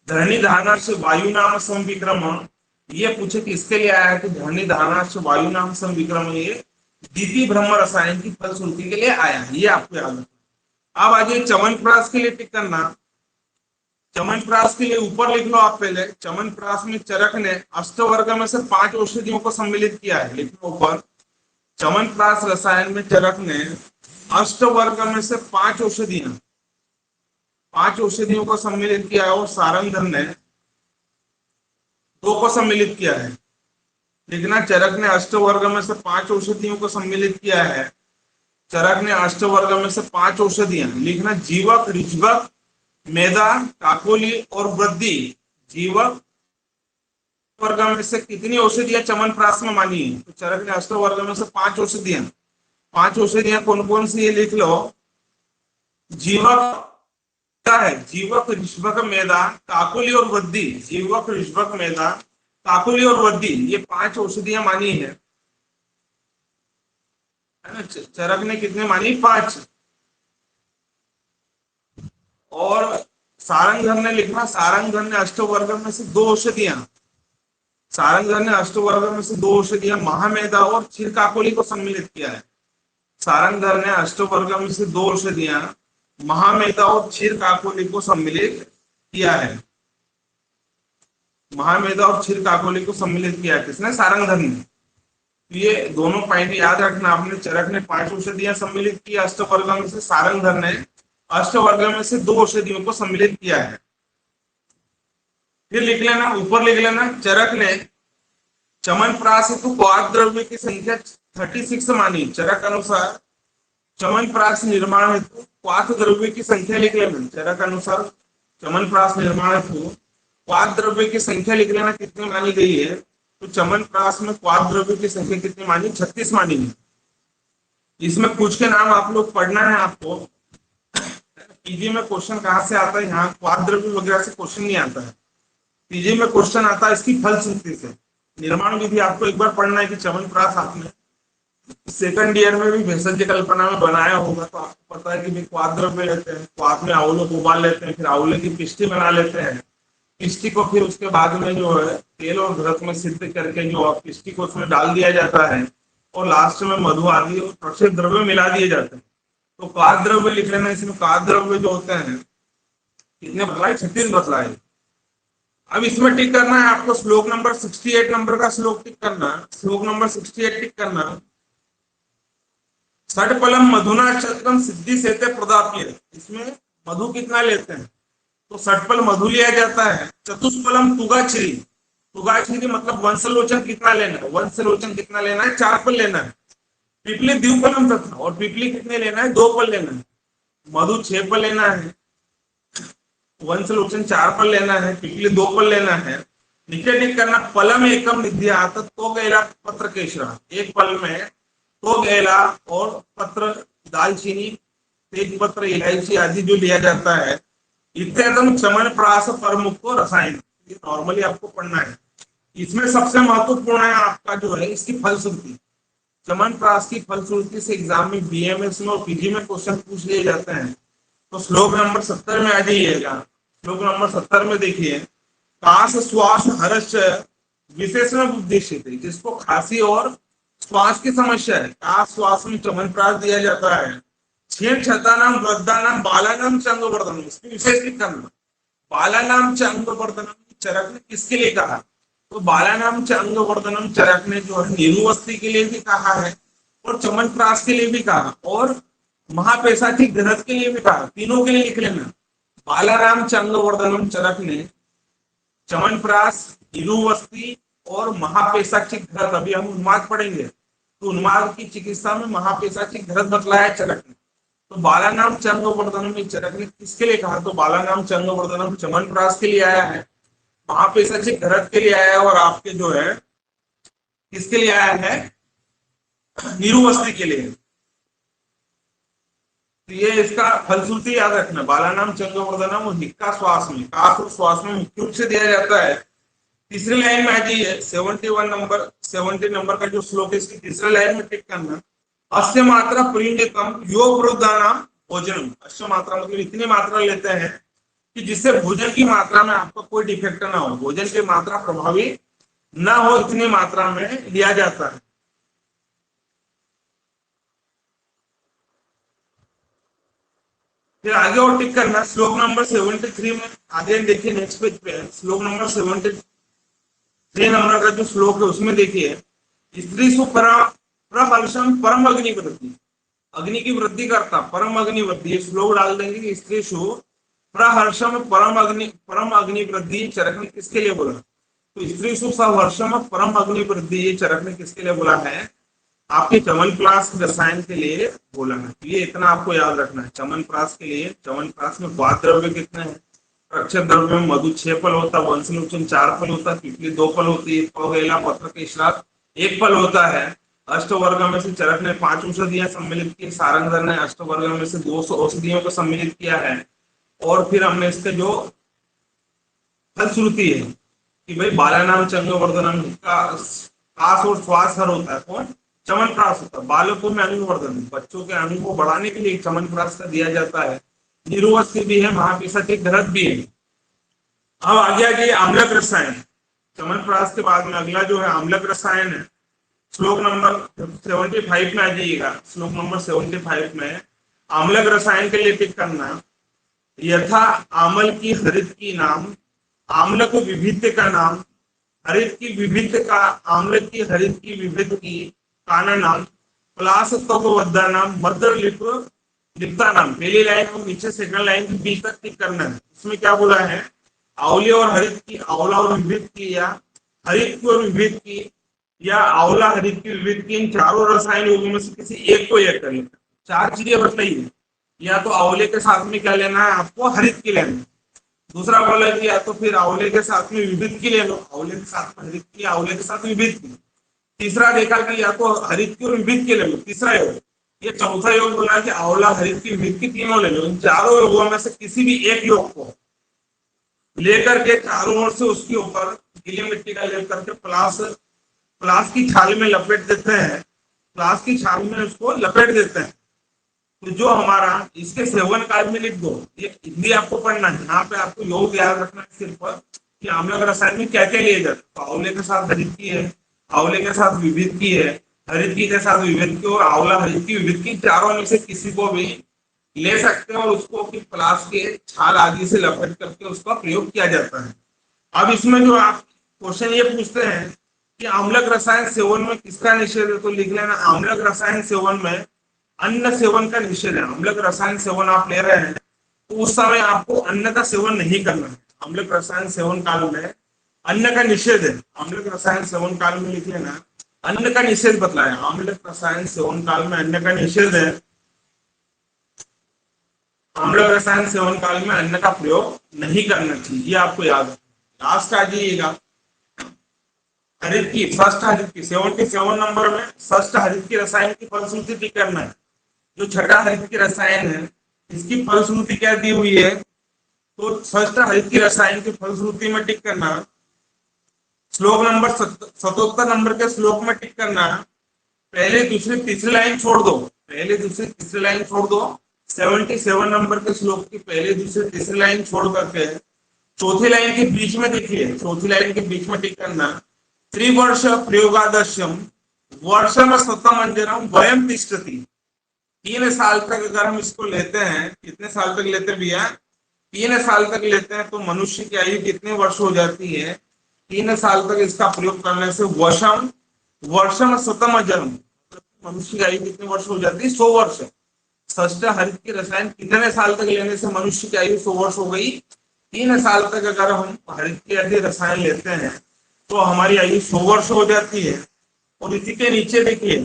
धरणी धारणा से वायु नाम संविक्रम, ये पूछे कि इसके लिए आया है कि धरणी धारणा से वायु नाम संविक्रम, ये द्वितीय ब्रह्म रसायन की फलश्रुति के लिए आया है, ये आपको याद रखना। अब आगे च्यवनप्राश के लिए टिक करना। च्यवनप्राश के लिए ऊपर लिख लो आप पहले, च्यवनप्राश में चरक ने अष्टवर्ग में से 5 औषधियों को सम्मिलित किया है, लिखो ऊपर। च्यवनप्राश रसायन में चरक ने अष्टवर्ग में से 5 औषधियों को सम्मिलित किया है, और सारंगधर ने 2 को सम्मिलित किया है। लिखना, चरक ने अष्टवर्ग में से 5 औषधियों को सम्मिलित किया है। चरक ने अष्टवर्ग में से 5 औषधियां, लिखना, जीवक, ऋज्वक, मेधा, काकोली और वृद्धि। जीवक वर्ग में से कितनी औषधियां च्यवनप्राश में मानी है, तो चरक ने अष्टवर्ग में से 5 औषधियां। 5 औषधियां कौन कौन सी, ये लिख लो। जीवक क्या है, जीवक, ऋष्वक, मेधा, काकुली और वृद्धि। जीवक, ऋष्वक, मेधा, काकुली और वृद्धि, ये 5 औषधियां मानी है ना। चरक ने कितने मानी, 5। और सारंगधर ने लिखना, सारंगधर ने अष्टवर्ग में से 2 औषधियां, सारंगधर ने अष्टवर्ग में से 2 औषधियां महामेधा और क्षीरकाकोली को सम्मिलित किया है। सारंगधर ने अष्टवर्ग में से 2 औषधियां महामेधा और क्षीरकाकोली को सम्मिलित किया है। महामेधा और क्षीरकाकोली को सम्मिलित किया किसने, सारंगधर ने। ये दोनों पॉइंट याद रखना आपने। चरक ने 5 औषधियां सम्मिलित की अष्टवर्ग में से, सारंगधर ने अष्टवर्ग में से 2 औषधियों को सम्मिलित किया है। फिर लिख लेना, ऊपर लिख लेना, चरक ने च्यवनप्राश हेतु पदार्थ द्रव्य की संख्या 36 मानी। चरक अनुसार च्यवनप्राश निर्माण हेतु क्वाथ द्रव्य की संख्या लिख लेना चरक अनुसार। च्यवनप्राश निर्माण हेतु क्वाथ द्रव्य की संख्या लिख लेना कितनी मानी गई है। तो च्यवनप्राश में क्वाथ द्रव्य की संख्या कितनी मानी, 36 मानी गई। इसमें कुछ के नाम आप लोग पढ़ना है आपको। पीजी में क्वेश्चन कहाँ से आता है, यहाँ क्वाथ द्रव्य वगैरह से क्वेश्चन नहीं आता है। पीजी में क्वेश्चन आता है इसकी फलश्रुति से। निर्माण विधि आपको एक बार पढ़ना है कि च्यवनप्राश आपने सेकंड ईयर में भी भेषज की कल्पना में बनाया होगा, तो आपको पता है कि भाई क्वाथ द्रव्य लेते हैं, क्वाथ में आंवलों को उबाल लेते हैं, फिर आंवले की पिष्टी बना लेते हैं। पिष्टी को फिर उसके बाद में जो है तेल और घृत में सिद्ध करके जो पिष्टी को उसमें डाल दिया जाता है और लास्ट में मधु आदि और प्रक्षेप द्रव्य मिला दिए जाते हैं। तो क्वाथ द्रव्य लिख लेना। इसमें क्वाथ द्रव्य जो होते हैं कितने बतलाए, 36 बतलाए। अब इसमें टिक करना है आपको श्लोक नंबर 68 नंबर का श्लोक टिक करना। श्लोक नंबर 68 टिक करना। षटफलम मधुना चक्रम सिद्धि सेते प्रदाप्य। इसमें मधु कितना लेते हैं, तो षटफल मधु लिया जाता है। चतुष्फलम तुगाचिरी। तुगाचिरी मतलब वंशलोचन कितना लेना है, वंशलोचन कितना लेना है, 4 फल लेना है। पिपली द्विफलम तथा, और पिपली कितने लेना है, 2 फल लेना है। मधु 6 फल लेना है, वंशलोचन 4 फल लेना है, पिपली 2 फल लेना है। नीचे टिक करना। फलम एकम निध्या तो गैला पत्र केशरा। एक फल में तो गैला और पत्र, दालचीनी, तेज पत्र, इलायची आदि जो लिया जाता है। इत्यादम च्यवनप्राश प्रमुख को रसायन, ये नॉर्मली आपको पढ़ना है। इसमें सबसे महत्वपूर्ण है आपका जो है इसकी फलश्रुति। च्यवनप्राश की फलश्रुति से एग्जाम में बीएमएस में और पीजी में क्वेश्चन पूछ लिए जाते हैं। तो श्लोक नंबर 70 में आ जाइएगा। श्लोक नंबर 70 में देखिए, काश श्वास हर्ष विशेषण उद्देश्य थे, जिसको खांसी और श्वास की समस्या है, काश श्वास में च्यवनप्राश दिया जाता है। क्षीण क्षतानाम वृद्धानाम बालानाम च अंगवर्धनम, इसकी विशेष करना। बालानाम च अंगवर्धनम चरक ने किसके लिए कहा, तो बालानाम च अंगवर्धनम चरक ने जो है नीरुवस्ती के लिए भी कहा है और च्यवनप्राश के लिए भी कहा और महापेशाची घृत के लिए भी कहा। तीनों के लिए लिख लेना। बालानाम च अंगवर्धनम चरक ने च्यवनप्राश, नीरुवस्ती और महापेशाची घृत, अभी हम उन्माद पढ़ेंगे तो उन्माद की चिकित्सा में महापेशाची घृत बतलाया चरक ने। तो बालानाम च अंगवर्धनम में चरक ने किसके लिए कहा, तो बालानाम च अंगवर्धनम च्यवनप्राश के लिए आया है, महापेशाची घृत के लिए आया है और आपके जो है किसके लिए आया है, नीरुवस्ती के लिए। तो ये इसका फलश्रुति याद रखना। बालानाम च अंगवर्धनम और हिक्का श्वास में, काश और श्वास में मुख्य रूप से दिया जाता है। तीसरी लाइन में आ जाइए, 70 नंबर का जो श्लोक है इसकी तीसरी लाइन में टिक करना। अस्य मात्रा प्रीण्यतम यो वृद्धानाम भोजनम। अस्य मात्रा मतलब इतनी मात्रा लेते हैं कि जिससे भोजन की मात्रा में आपका कोई डिफेक्ट ना हो, भोजन की मात्रा प्रभावी ना हो, इतनी मात्रा में लिया जाता है। फिर आगे और टिक करना। श्लोक नंबर 73 में आगे देखिए, नेक्स्ट पेज पे श्लोक नंबर 73 नंबर का जो श्लोक है उसमें देखिए, स्त्री प्रहर्षम परम अग्नि वृद्धि, अग्नि की वृद्धि करता परम अग्नि वृद्धि। श्लोक डाल देंगे कि स्त्री प्रहर्षम परम अग्नि वृद्धि चरक ने किसके लिए बोला, तो स्त्री सहर्षम परम अग्नि वृद्धि ये चरक ने किसके लिए बोला है, आपके च्यवनप्राश रसायन के लिए बोला है। ये इतना आपको याद रखना है। च्यवनप्राश के लिए, च्यवनप्राश में क्वाथ द्रव्य कितने हैं, प्रक्षेप द्रव्य में मधु 6 फल होता है, वंशलोचन 4 फल होता है, पिपली 2 फल होती है, पौगेला पत्र के श्राप 1 फल होता है। अष्टवर्ग में से चरक ने 5 औषधियां सम्मिलित की, सारंगधर ने अष्टवर्ग में से 200 औषधियों को सम्मिलित किया है। और फिर हमने इसके जो फलश्रुति है कि भाई बालानाम च अंगवर्धनम का काश और श्वास हर होता है, कौन, च्यवनप्राश होता है। बालकों में अंगवर्धन, बच्चों के अंग को बढ़ाने के लिए च्यवनप्राश का दिया जाता है। नीरुवस्ती भी है, महापेशाची घृत भी है। अब आगे आम्लक रसायन। च्यवनप्राश के बाद में अगला जो है आम्लक रसायन है। श्लोक नंबर 75 में आ जाइएगा। श्लोक नंबर 75 में आम्लक रसायन के लिए टिक करना। यथा आमल की हरित की नाम, आम्ल को विभिन्न का नाम, हरित की विभिन्न का, आम्ल की हरित की विभिन्न की काना नाम, प्लास तत्वबद्धा नाम, मध्य लिप्ता नाम। पहली लाइन को नीचे सेकंड लाइन के बीच तक टिक करना है। इसमें क्या बोला है, आंवले और हरित की, आंवला और विभिन्न की, या हरित की और विभिन्न की, या आंवला हरित की विभिन्न की, इन चारों रसायन योगों में से किसी एक को याद कर लेना। चार चीजें बताइए, या तो आंवले के साथ में क्या लेना है आपको, हरित की लेना है। दूसरा बोला कि या तो फिर आंवले के साथ में विभिन्न की ले लो, आंवले के साथ में हरित की, आंवले के साथ विभिन्न की। तीसरा देखा कि या तो हरित की और विभिन्न की ले लो, तीसरा योग। ये चौथा योग बोला कि आंवला, हरित की, विभिन्न की, तीनों ले लो। इन चारों योगों में से किसी भी एक योग को लेकर के चारों ओर से उसके ऊपर गीली मिट्टी का लेप करके प्लास प्लास की छाल में लपेट देते हैं, प्लास की छाल में उसको लपेट देते हैं। तो जो हमारा इसके सेवन काल में लिख दो, ये हिंदी आपको पढ़ना है, यहाँ पे आपको योग याद रखना है सिर्फ कि आम्ल रसायन में क्या क्या लिए जाते हैं। तो आंवले के साथ हरित की है, आंवले के साथ विभिन्न की है, हरित की के साथ विभिन्न की, और आंवला, हरित की, विभिन्न की, चारों में से किसी को भी ले सकते हैं और उसको प्लास के छाल आदि से लपेट करके उसका प्रयोग किया जाता है। अब इसमें जो आप क्वेश्चन ये पूछते हैं कि आम्लक रसायन सेवन में किसका निषेध है, तो लिख लेना आम्लक रसायन सेवन में अन्न सेवन का निषेध है। अम्लक रसायन सेवन आप ले रहे हैं तो उस समय आपको अन्न का सेवन नहीं करना है। अम्लक रसायन सेवन काल में अन्न का निषेध है। अम्लक रसायन सेवन काल में लिख लेना अन्न का निषेध बतलाया। अम्लक रसायन सेवन काल में अन्न का निषेध है। अम्लक रसायन सेवन काल में अन्न का प्रयोग नहीं करना चाहिए, ये आपको याद है। लास्ट आ जाइएगा हरित की, फर्स्ट हरित की 77 नंबर में फर्स्ट हरित की रसायन की फलश्रुति टिक करना है। जो छठा हरित की रसायन है इसकी फलश्रुति क्या दी हुई है, तो फर्स्ट हरित की रसायन की फलश्रुति में टिक करना। श्लोक नंबर 77 नंबर के श्लोक में टिक करना। पहले दूसरी तीसरी लाइन छोड़ दो, पहले दूसरी तीसरी लाइन छोड़ दो। 77 नंबर के श्लोक की पहले दूसरी तीसरी लाइन छोड़ करके चौथी लाइन के बीच में देखिए, चौथी लाइन के बीच में टिक करना। त्रिवर्ष प्रयोगादर्शम वर्षम शतमंजरम वयम तिष्ठति। 3 साल तक अगर हम इसको लेते हैं, कितने साल तक लेते हैं भैया, 3 साल तक लेते हैं तो मनुष्य की आयु कितने वर्ष हो जाती है, 3 साल तक इसका प्रयोग करने से वर्षम शतमंजरम, मनुष्य की आयु कितने वर्ष हो जाती है, 100 वर्ष। षष्ठ हरित की रसायन कितने साल तक लेने से मनुष्य की आयु 100 वर्ष हो गई, 3 साल तक अगर हम हरित की रसायन लेते हैं तो हमारी आयु 100 वर्ष हो जाती है। और इसी के नीचे देखिए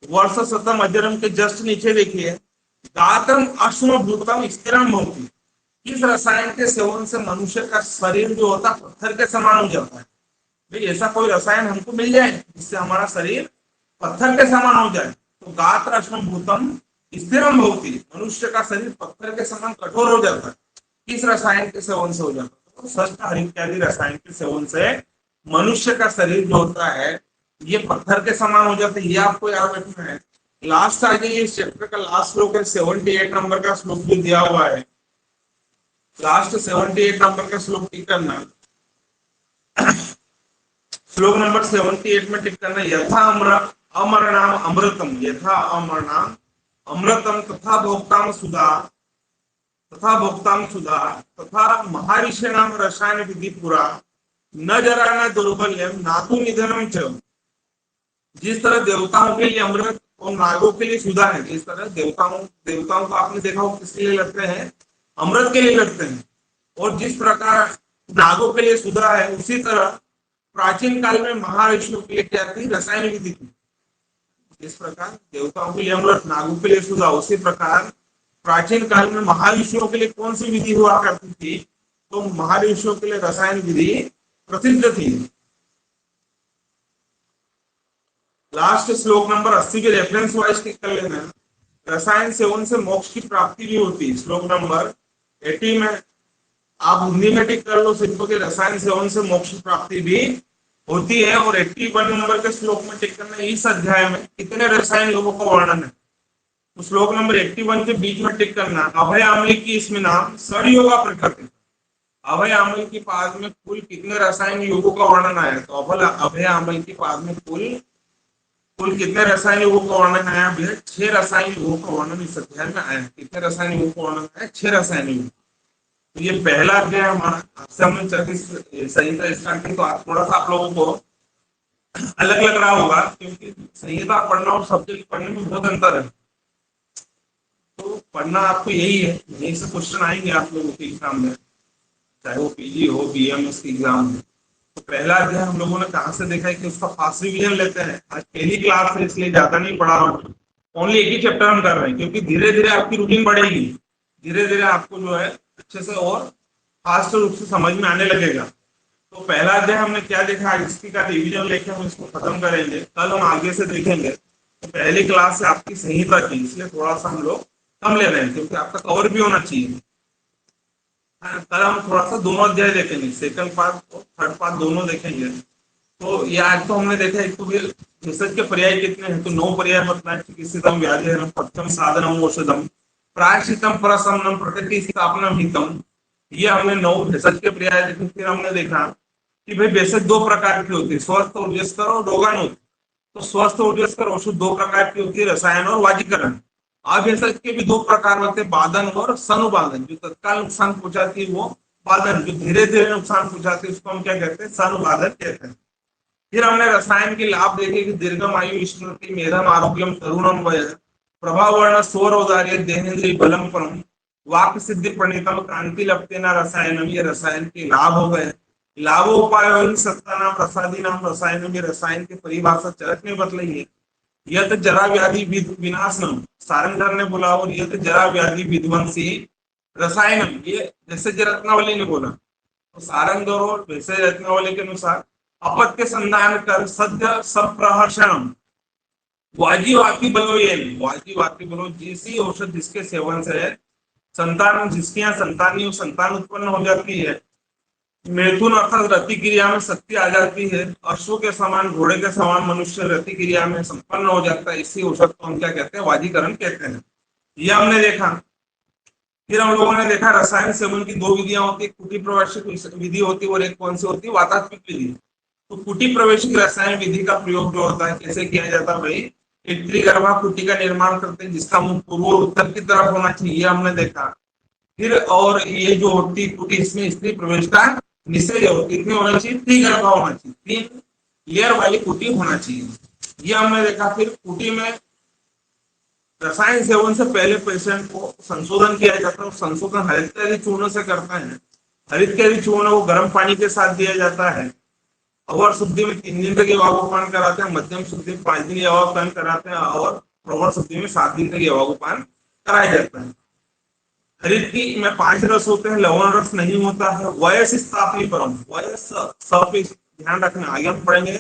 वर्ष शतम अजरम के जस्ट नीचे देखिए गात्रम अश्मभूतम स्थिरम भवति। इस रसायन के सेवन से मनुष्य का शरीर जो होता है पत्थर के समान हो जाता है। भाई ऐसा कोई रसायन हमको मिल जाए जिससे हमारा शरीर पत्थर के समान हो जाए, तो गात्र अश्मभूतम स्थिरम भवति, मनुष्य का शरीर पत्थर के समान कठोर हो जाता है। इस रसायन के सेवन से हो जाता है। तो षष्ठ हरित इत्यादि रसायन के सेवन से मनुष्य का शरीर जो होता है ये पत्थर के समान हो जाता है, ये आपको याद रखना है। लास्ट आ जाइए, इस चैप्टर का लास्ट श्लोक है, 78 नंबर का श्लोक भी दिया हुआ है। लास्ट 78 नंबर का श्लोक टिक करना। श्लोक नंबर 78 में टिक करना, यथा अमरणाम अमृतम, यथा अमरणाम अमृतम तथा भोक्ताम सुधा, तथा भोक्ताम सुधा तथा महर्षिणाम रसायन विधि पुरा न जरा न दुर्बल्यम नातु निधनम च। जिस तरह देवताओं के लिए अमृत और नागों के लिए सुधा है, जिस तरह देवताओं को आपने देखा हो किसके लिए लड़ते हैं, अमृत के लिए लड़ते हैं, और जिस प्रकार नागों के लिए सुधा है उसी तरह प्राचीन काल में महाऋषियों के लिए क्या थी, रसायन विधि थी। जिस प्रकार देवताओं के लिए अमृत, नागों के लिए सुधा, उसी प्रकार प्राचीन काल में महाऋषियों के लिए कौन सी विधि हुआ करती थी, तो महाऋषियों के लिए रसायन विधि प्रसिद्ध थी। लास्ट श्लोक नंबर 80 के रेफरेंस वाइज टिक कर लेना। रसायन सेवन से मोक्ष की प्राप्ति भी होती है। श्लोक नंबर 80 में आप हिंदी में टिक कर लो सिर्फ के रसायन सेवन से मोक्ष की प्राप्ति भी होती है। और 81 नंबर के श्लोक में टिक करना, इस अध्याय में कितने रसायन योगों का वर्णन है, तो श्लोक नंबर 81 के बीच में टिक करना। अभय आमली की इसमें नाम सड़योगा प्रकृति, अभय आमल की पाद में कुल कितने रसायन योगों का वर्णन आया, तो अभय आमल की पाद में कुल कितने रसायन योगों का वर्णन आया, 6 रसायन योगों का वर्णन इस अध्याय में आया। कितने रसायन योगों का वर्णन आया, 6 रसायन योग। तो ये पहला अध्याय हमारा, आपसे हमने संहिता स्टार्ट की, तो थोड़ा सा आप लोगों को अलग लग रहा होगा क्योंकि संहिता पढ़ना और सब्जेक्ट पढ़ने में बहुत अंतर है। तो पढ़ना आपको यही है, यही से क्वेश्चन आएंगे आप लोगों के एग्जाम में, चाहे वो पीजी हो, बीएमएस की एग्जाम हो। तो पहला अध्याय हम लोगों ने कहाँ से देखा है कि उसका फास्ट रिवीजन लेते हैं। आज पहली क्लास है इसलिए ज्यादा नहीं पढ़ा रहा हूँ, ओनली एक ही चैप्टर हम कर रहे हैं, क्योंकि धीरे धीरे आपकी रूटीन बढ़ेगी, धीरे धीरे आपको जो है अच्छे से और खास रूप से समझ में आने लगेगा। तो पहला अध्याय हमने क्या देखा, इसकी का रिवीजन लेके हम इसको खत्म करेंगे, कल हम आगे से देखेंगे। तो पहली क्लास से आपकी संहिता की, इसलिए थोड़ा सा हम लोग कम ले रहे हैं, क्योंकि आपका कवर भी होना चाहिए। कल हम थोड़ा सा दोनों अध्याय देखेंगे, सेकंड पार्ट और थर्ड पार्ट दोनों देखेंगे। तो ये आज तो हमने देखा एक तो भेषज के पर्याय कितने हैं, तो 9 पर्याय बताए। चिकित्सितम व्याधिहरम पथ्यम साधनम औषधम प्रायश्चितम परसमनम प्रकृति स्थापनम हितम, ये हमने 9 भेषज के पर्याय देखे। फिर हमने देखा कि भाई भेषज 2 प्रकार की होती है, स्वस्थ ऊर्जस्कर और रोगाणुत। तो स्वस्थ ऊर्जस्कर औषध 2 प्रकार की होती है, रसायन और वाजीकरण। अभेषज के भी 2 प्रकार होते हैं, बाधन और सनुबाधन। जो तत्काल नुकसान पहुंचाती है वो बाधन, जो धीरे धीरे नुकसान पहुंचाती है उसको हम क्या कहते हैं, सनुबाधन कहते हैं। फिर हमने रसायन के लाभ देखे कि दीर्घम आयु स्मृति मेधम आरोग्यम तरुणम वय प्रभाव वर्ण स्वर औदार्य देहेंद्रिय बलम परम वाक्य सिद्धि प्रणीतम कांति लपतेना रसायनम, ये रसायन के लाभ हो गए। लाभोपाय सत्ता नाम प्रसादी नाम रसायन में, रसायन की परिभाषा चरक ने बतलाई है। यत जरा व्याधि विनाशनम, सारंगधर ने बोला, और यत जरा व्याधि विध्वंसी रसायनम, ये जैसे रत्नावली ने बोला। तो सारंगधर और वैसे रत्नावली के अनुसार अपत्य संधान कर सद्य संप्रहर्षणम वाजी वाकी बलो, ये वाजी वाकी बलो, जिसी औषध जिसके सेवन से संतान, जिसके यहाँ संतानी संतान उत्पन्न हो जाती है, मैथुन अर्थात रति क्रिया में शक्ति आ जाती है, अश्व के समान घोड़े के समान मनुष्य रति क्रिया में संपन्न हो जाता है, इसी औषध को हम क्या कहते हैं, वाजीकरण कहते हैं। यह हमने देखा। फिर हम लोगों ने देखा रसायन सेवन की 2 विधियां होती है, कुटी प्रवेशिक विधि होती है और एक कौन सी होती है, वातात्मक विधि। तो कुटी प्रवेशिक रसायन विधि का प्रयोग जो होता है कैसे किया जाता है भाई, एक त्रिगर्भा कुटी का निर्माण करते हैं, जिसका मुख पूर्व और उत्तर की तरफ होना चाहिए, हमने देखा। फिर और ये जो होती कुटी, इसमें स्त्री प्रवेश का निषेध होती, कितनी होना चाहिए, त्रिगर्भा होना चाहिए, 3 लेयर वाली कुटी होना चाहिए, ये हमने देखा। फिर कुटी में रसायन सेवन से पहले पेशेंट को संशोधन किया जाता है, संशोधन हरित कैदी चूर्ण से करता है। हरित कैदी चूर्ण को गर्म पानी के साथ दिया जाता है। अवर शुद्धि में 3 दिन तक यवागुपान कराते हैं, मध्यम शुद्धि में 5 दिन यवागुपान कराते हैं, और प्रवर शुद्धि में 7 दिन तक यवागुपान कराया जाता है। हरित की में 5 रस होते हैं, लवण रस नहीं होता है। वयस स्थापनी परम, वयस सब ध्यान रखना, आगे हम पढ़ेंगे।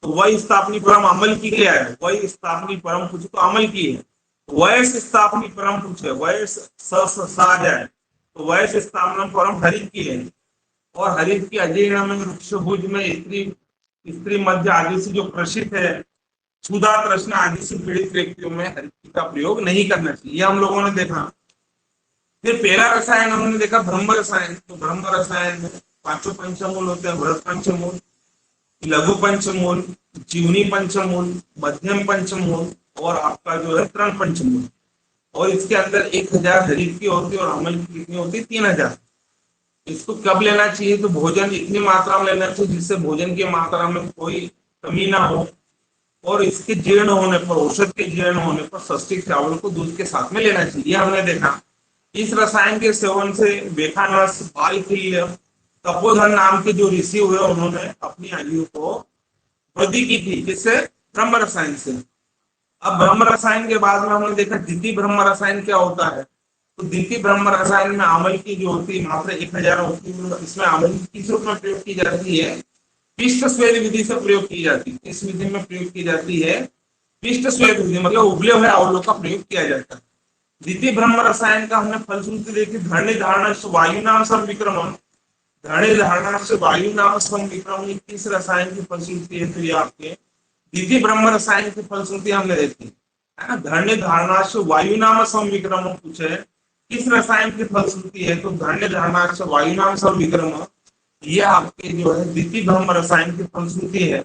तो वय स्थापनी परम अमल की क्या है, वय स्थापनी परम पूछे तो अमल की है। वयस स्थापनी परम पूछे, वयस सा जाए तो वयस स्थापना परम हरित की है। और हरित की अजीर्ण में वृक्षभुज में स्त्री मध्य आदि से जो प्रसिद्ध है, क्षुधा तृष्णा आदि से पीड़ित व्यक्तियों में हरित का प्रयोग नहीं करना चाहिए, हम लोगों ने देखा। फिर पहला रसायन हमने देखा ब्रह्म रसायन। तो ब्रह्म रसायन में 5 पंचमूल होते हैं, वृहत पंचमूल, लघु पंचमूल, जीवनी पंचमूल, मध्यम पंचमूल और आपका जो है तृण पंचमूल। और इसके अंदर 1000 हरित की होती है और अमल की कितनी होती है, 3000। इसको कब लेना चाहिए, तो भोजन इतनी मात्रा में लेना चाहिए जिससे भोजन की मात्रा में कोई कमी ना हो, और इसके जीर्ण होने पर, औषध के जीर्ण होने पर षष्ठी चावल को दूध के साथ में लेना चाहिए, हमने देखा। इस रसायन के सेवन से बेखानस, बालखिल्य, तपोधन नाम के जो ऋषि हुए उन्होंने अपनी आयु को वृद्धि की थी, जिससे ब्रह्म रसायन से। अब ब्रह्म रसायन के बाद में हमने देखा द्वितीय ब्रह्म रसायन क्या होता है। तो द्वितीय ब्रह्म रसायन में अमल की जो होती है मात्रा 1000 होती है। इसमें अमल किस रूप में प्रयोग की जाती है, पिष्ट स्वेद विधि से प्रयोग की जाती है। इस विधि में प्रयोग की जाती है पिष्ट स्वेद विधि, मतलब उबले हुए अवलों का प्रयोग किया जाता है। द्वितीय ब्रह्म रसायन का हमने फलश्रुति देखी, धरणी धारणा वायु नाम संविक्रमण, धरणी धारणा से वायु नाम संविक्रमण, किस रसायन की फलश्रुति है, तो ये आपके द्वितीय ब्रह्म रसायन की फलश्रुति हमने देखी है ना। धरणी धारणा से वायु नाम संविक्रमण पूछे किस रसायन की फलश्रुति है, तो धरणी धारणा से वायु नाम संविक्रमण, ये आपके जो है द्वितीय ब्रह्म रसायन की फलश्रुति है।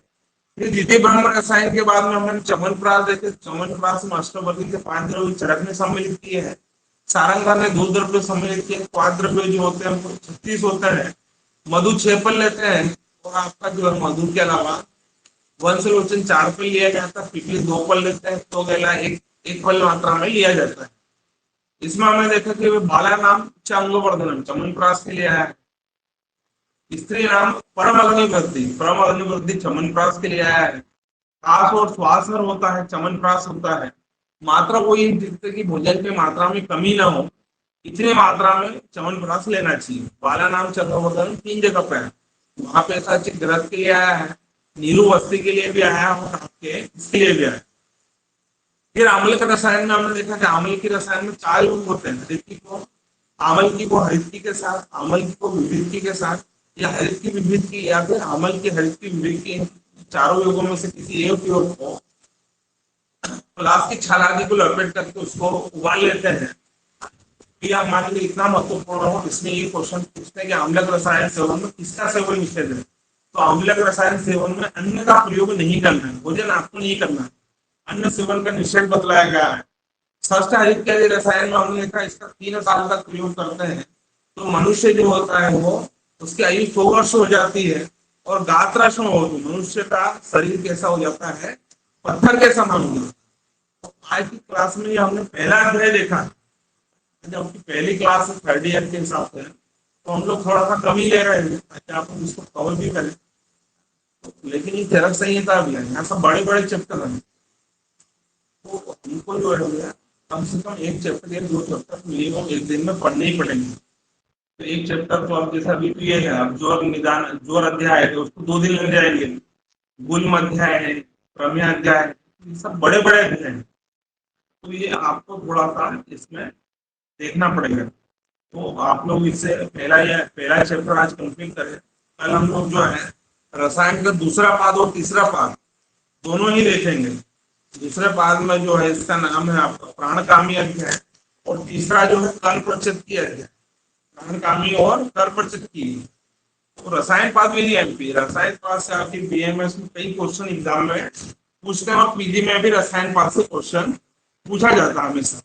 फिर द्वितीय ब्रह्म रसायन के बाद में हमने चमनप्राश देखे, चमनप्राश में अष्टवर्गी के 5 द्रव्य चरक ने सम्मिलित किए हैं, सारंगधर ने 2 द्रव्य सम्मिलित किए, 5 द्रव्य जो होते हैं 36 होते हैं। मधु 6 पल लेते हैं, और आपका जो है मधु के अलावा वंशलोचन 4 पल लिया जाता है, पिपली 2 पल लेते हैं, तो गैला एक पल मात्रा में लिया जाता है। इसमें हमने देखा कि बाला नाम चांगोवर्धनम चमनप्राश के लिए आया है। स्त्री नाम परम अग्निवृद्धि चमनप्राश के लिए आया है। काश और श्वास होता है, चमनप्राश होता है। मात्रा वही, जिससे कि भोजन की मात्रा में कमी ना हो, इतनी मात्रा में च्यवनप्राश लेना चाहिए। बालानाम चंद्रवर्धन 3 जगह पे है, वहां पे ऐसा ग्रस्त के लिए आया है, नीरू बस्ती के लिए भी आया है और आपके इसके लिए भी आया है। फिर आम्ल के रसायन में हमने देखा कि आम्ल के रसायन में 4 योग होते हैं, हरितकी को आम्ल की को हरितकी के साथ, आम्ल की को विभिन्न के साथ, या हरित की विभिन्न की, या फिर आम्ल की हरित की विभिन्न की, चारों योगों में से किसी एक योग को गुलाब की छाल आदि को लपेट करके उसको उबाल लेते हैं। या मान लीजिए इतना महत्वपूर्ण हो, इसमें ये क्वेश्चन पूछते हैं कि अम्लक रसायन सेवन में किसका सेवन निषेध है। तो अम्लक रसायन सेवन में अन्न का प्रयोग नहीं करना है, भोजन आपको नहीं करना है, अन्न सेवन का निषेध बतलाया गया है। षष्ठ हरित के रसायन में हमने देखा इसका 3 साल तक प्रयोग करते हैं, तो मनुष्य जो होता है वो उसकी आयु 100 वर्ष हो जाती है, और गात्राशम हो तो मनुष्य का शरीर कैसा हो जाता है, पत्थर के समान हो जाता है। तो आज की क्लास में हमने पहला अध्याय देखा, जब पहली क्लास है 3rd ईयर के हिसाब से, तो हम लोग थोड़ा सा कम ही ले रहे हैं ताकि आप इसको कवर भी करें। लेकिन ये चरक संहिता भी है, यहाँ सब बड़े बड़े चैप्टर हैं, तो हमको जो है कम से कम 1 चैप्टर या 2 चैप्टर मिनिमम एक दिन में पढ़ने ही पड़ेंगे। तो 1 चैप्टर तो अब जैसा भी है, अब जोर निदान जोर अध्याय है उसको 2 दिन लग जाएंगे, गुल्म अध्याय है, प्रमेय अध्याय, ये सब बड़े बड़े अध्याय हैं, तो ये आपको थोड़ा सा इसमें देखना पड़ेगा। तो आप लोग इससे पहला चैप्टर आज कंप्लीट करें। कल हम लोग जो है रसायन का दूसरा पाद और तीसरा पाद दोनों ही देखेंगे। दूसरे पाद में जो है इसका नाम है आपका प्राणकामी अध्याय, और तीसरा जो है कर प्रचित की अध्याय, प्राणकामी और कर प्रचित की। तो रसायन पाद भी एमपी, रसायन पाद से आपकी बीएमएस में कई क्वेश्चन एग्जाम में पूछते हैं, और पीजी में भी रसायन पाद से क्वेश्चन पूछा जाता है हमेशा।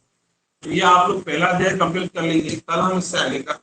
तो ये आप लोग पहला अध्याय कंप्लीट कर लीजिए, कल हम इससे आगे का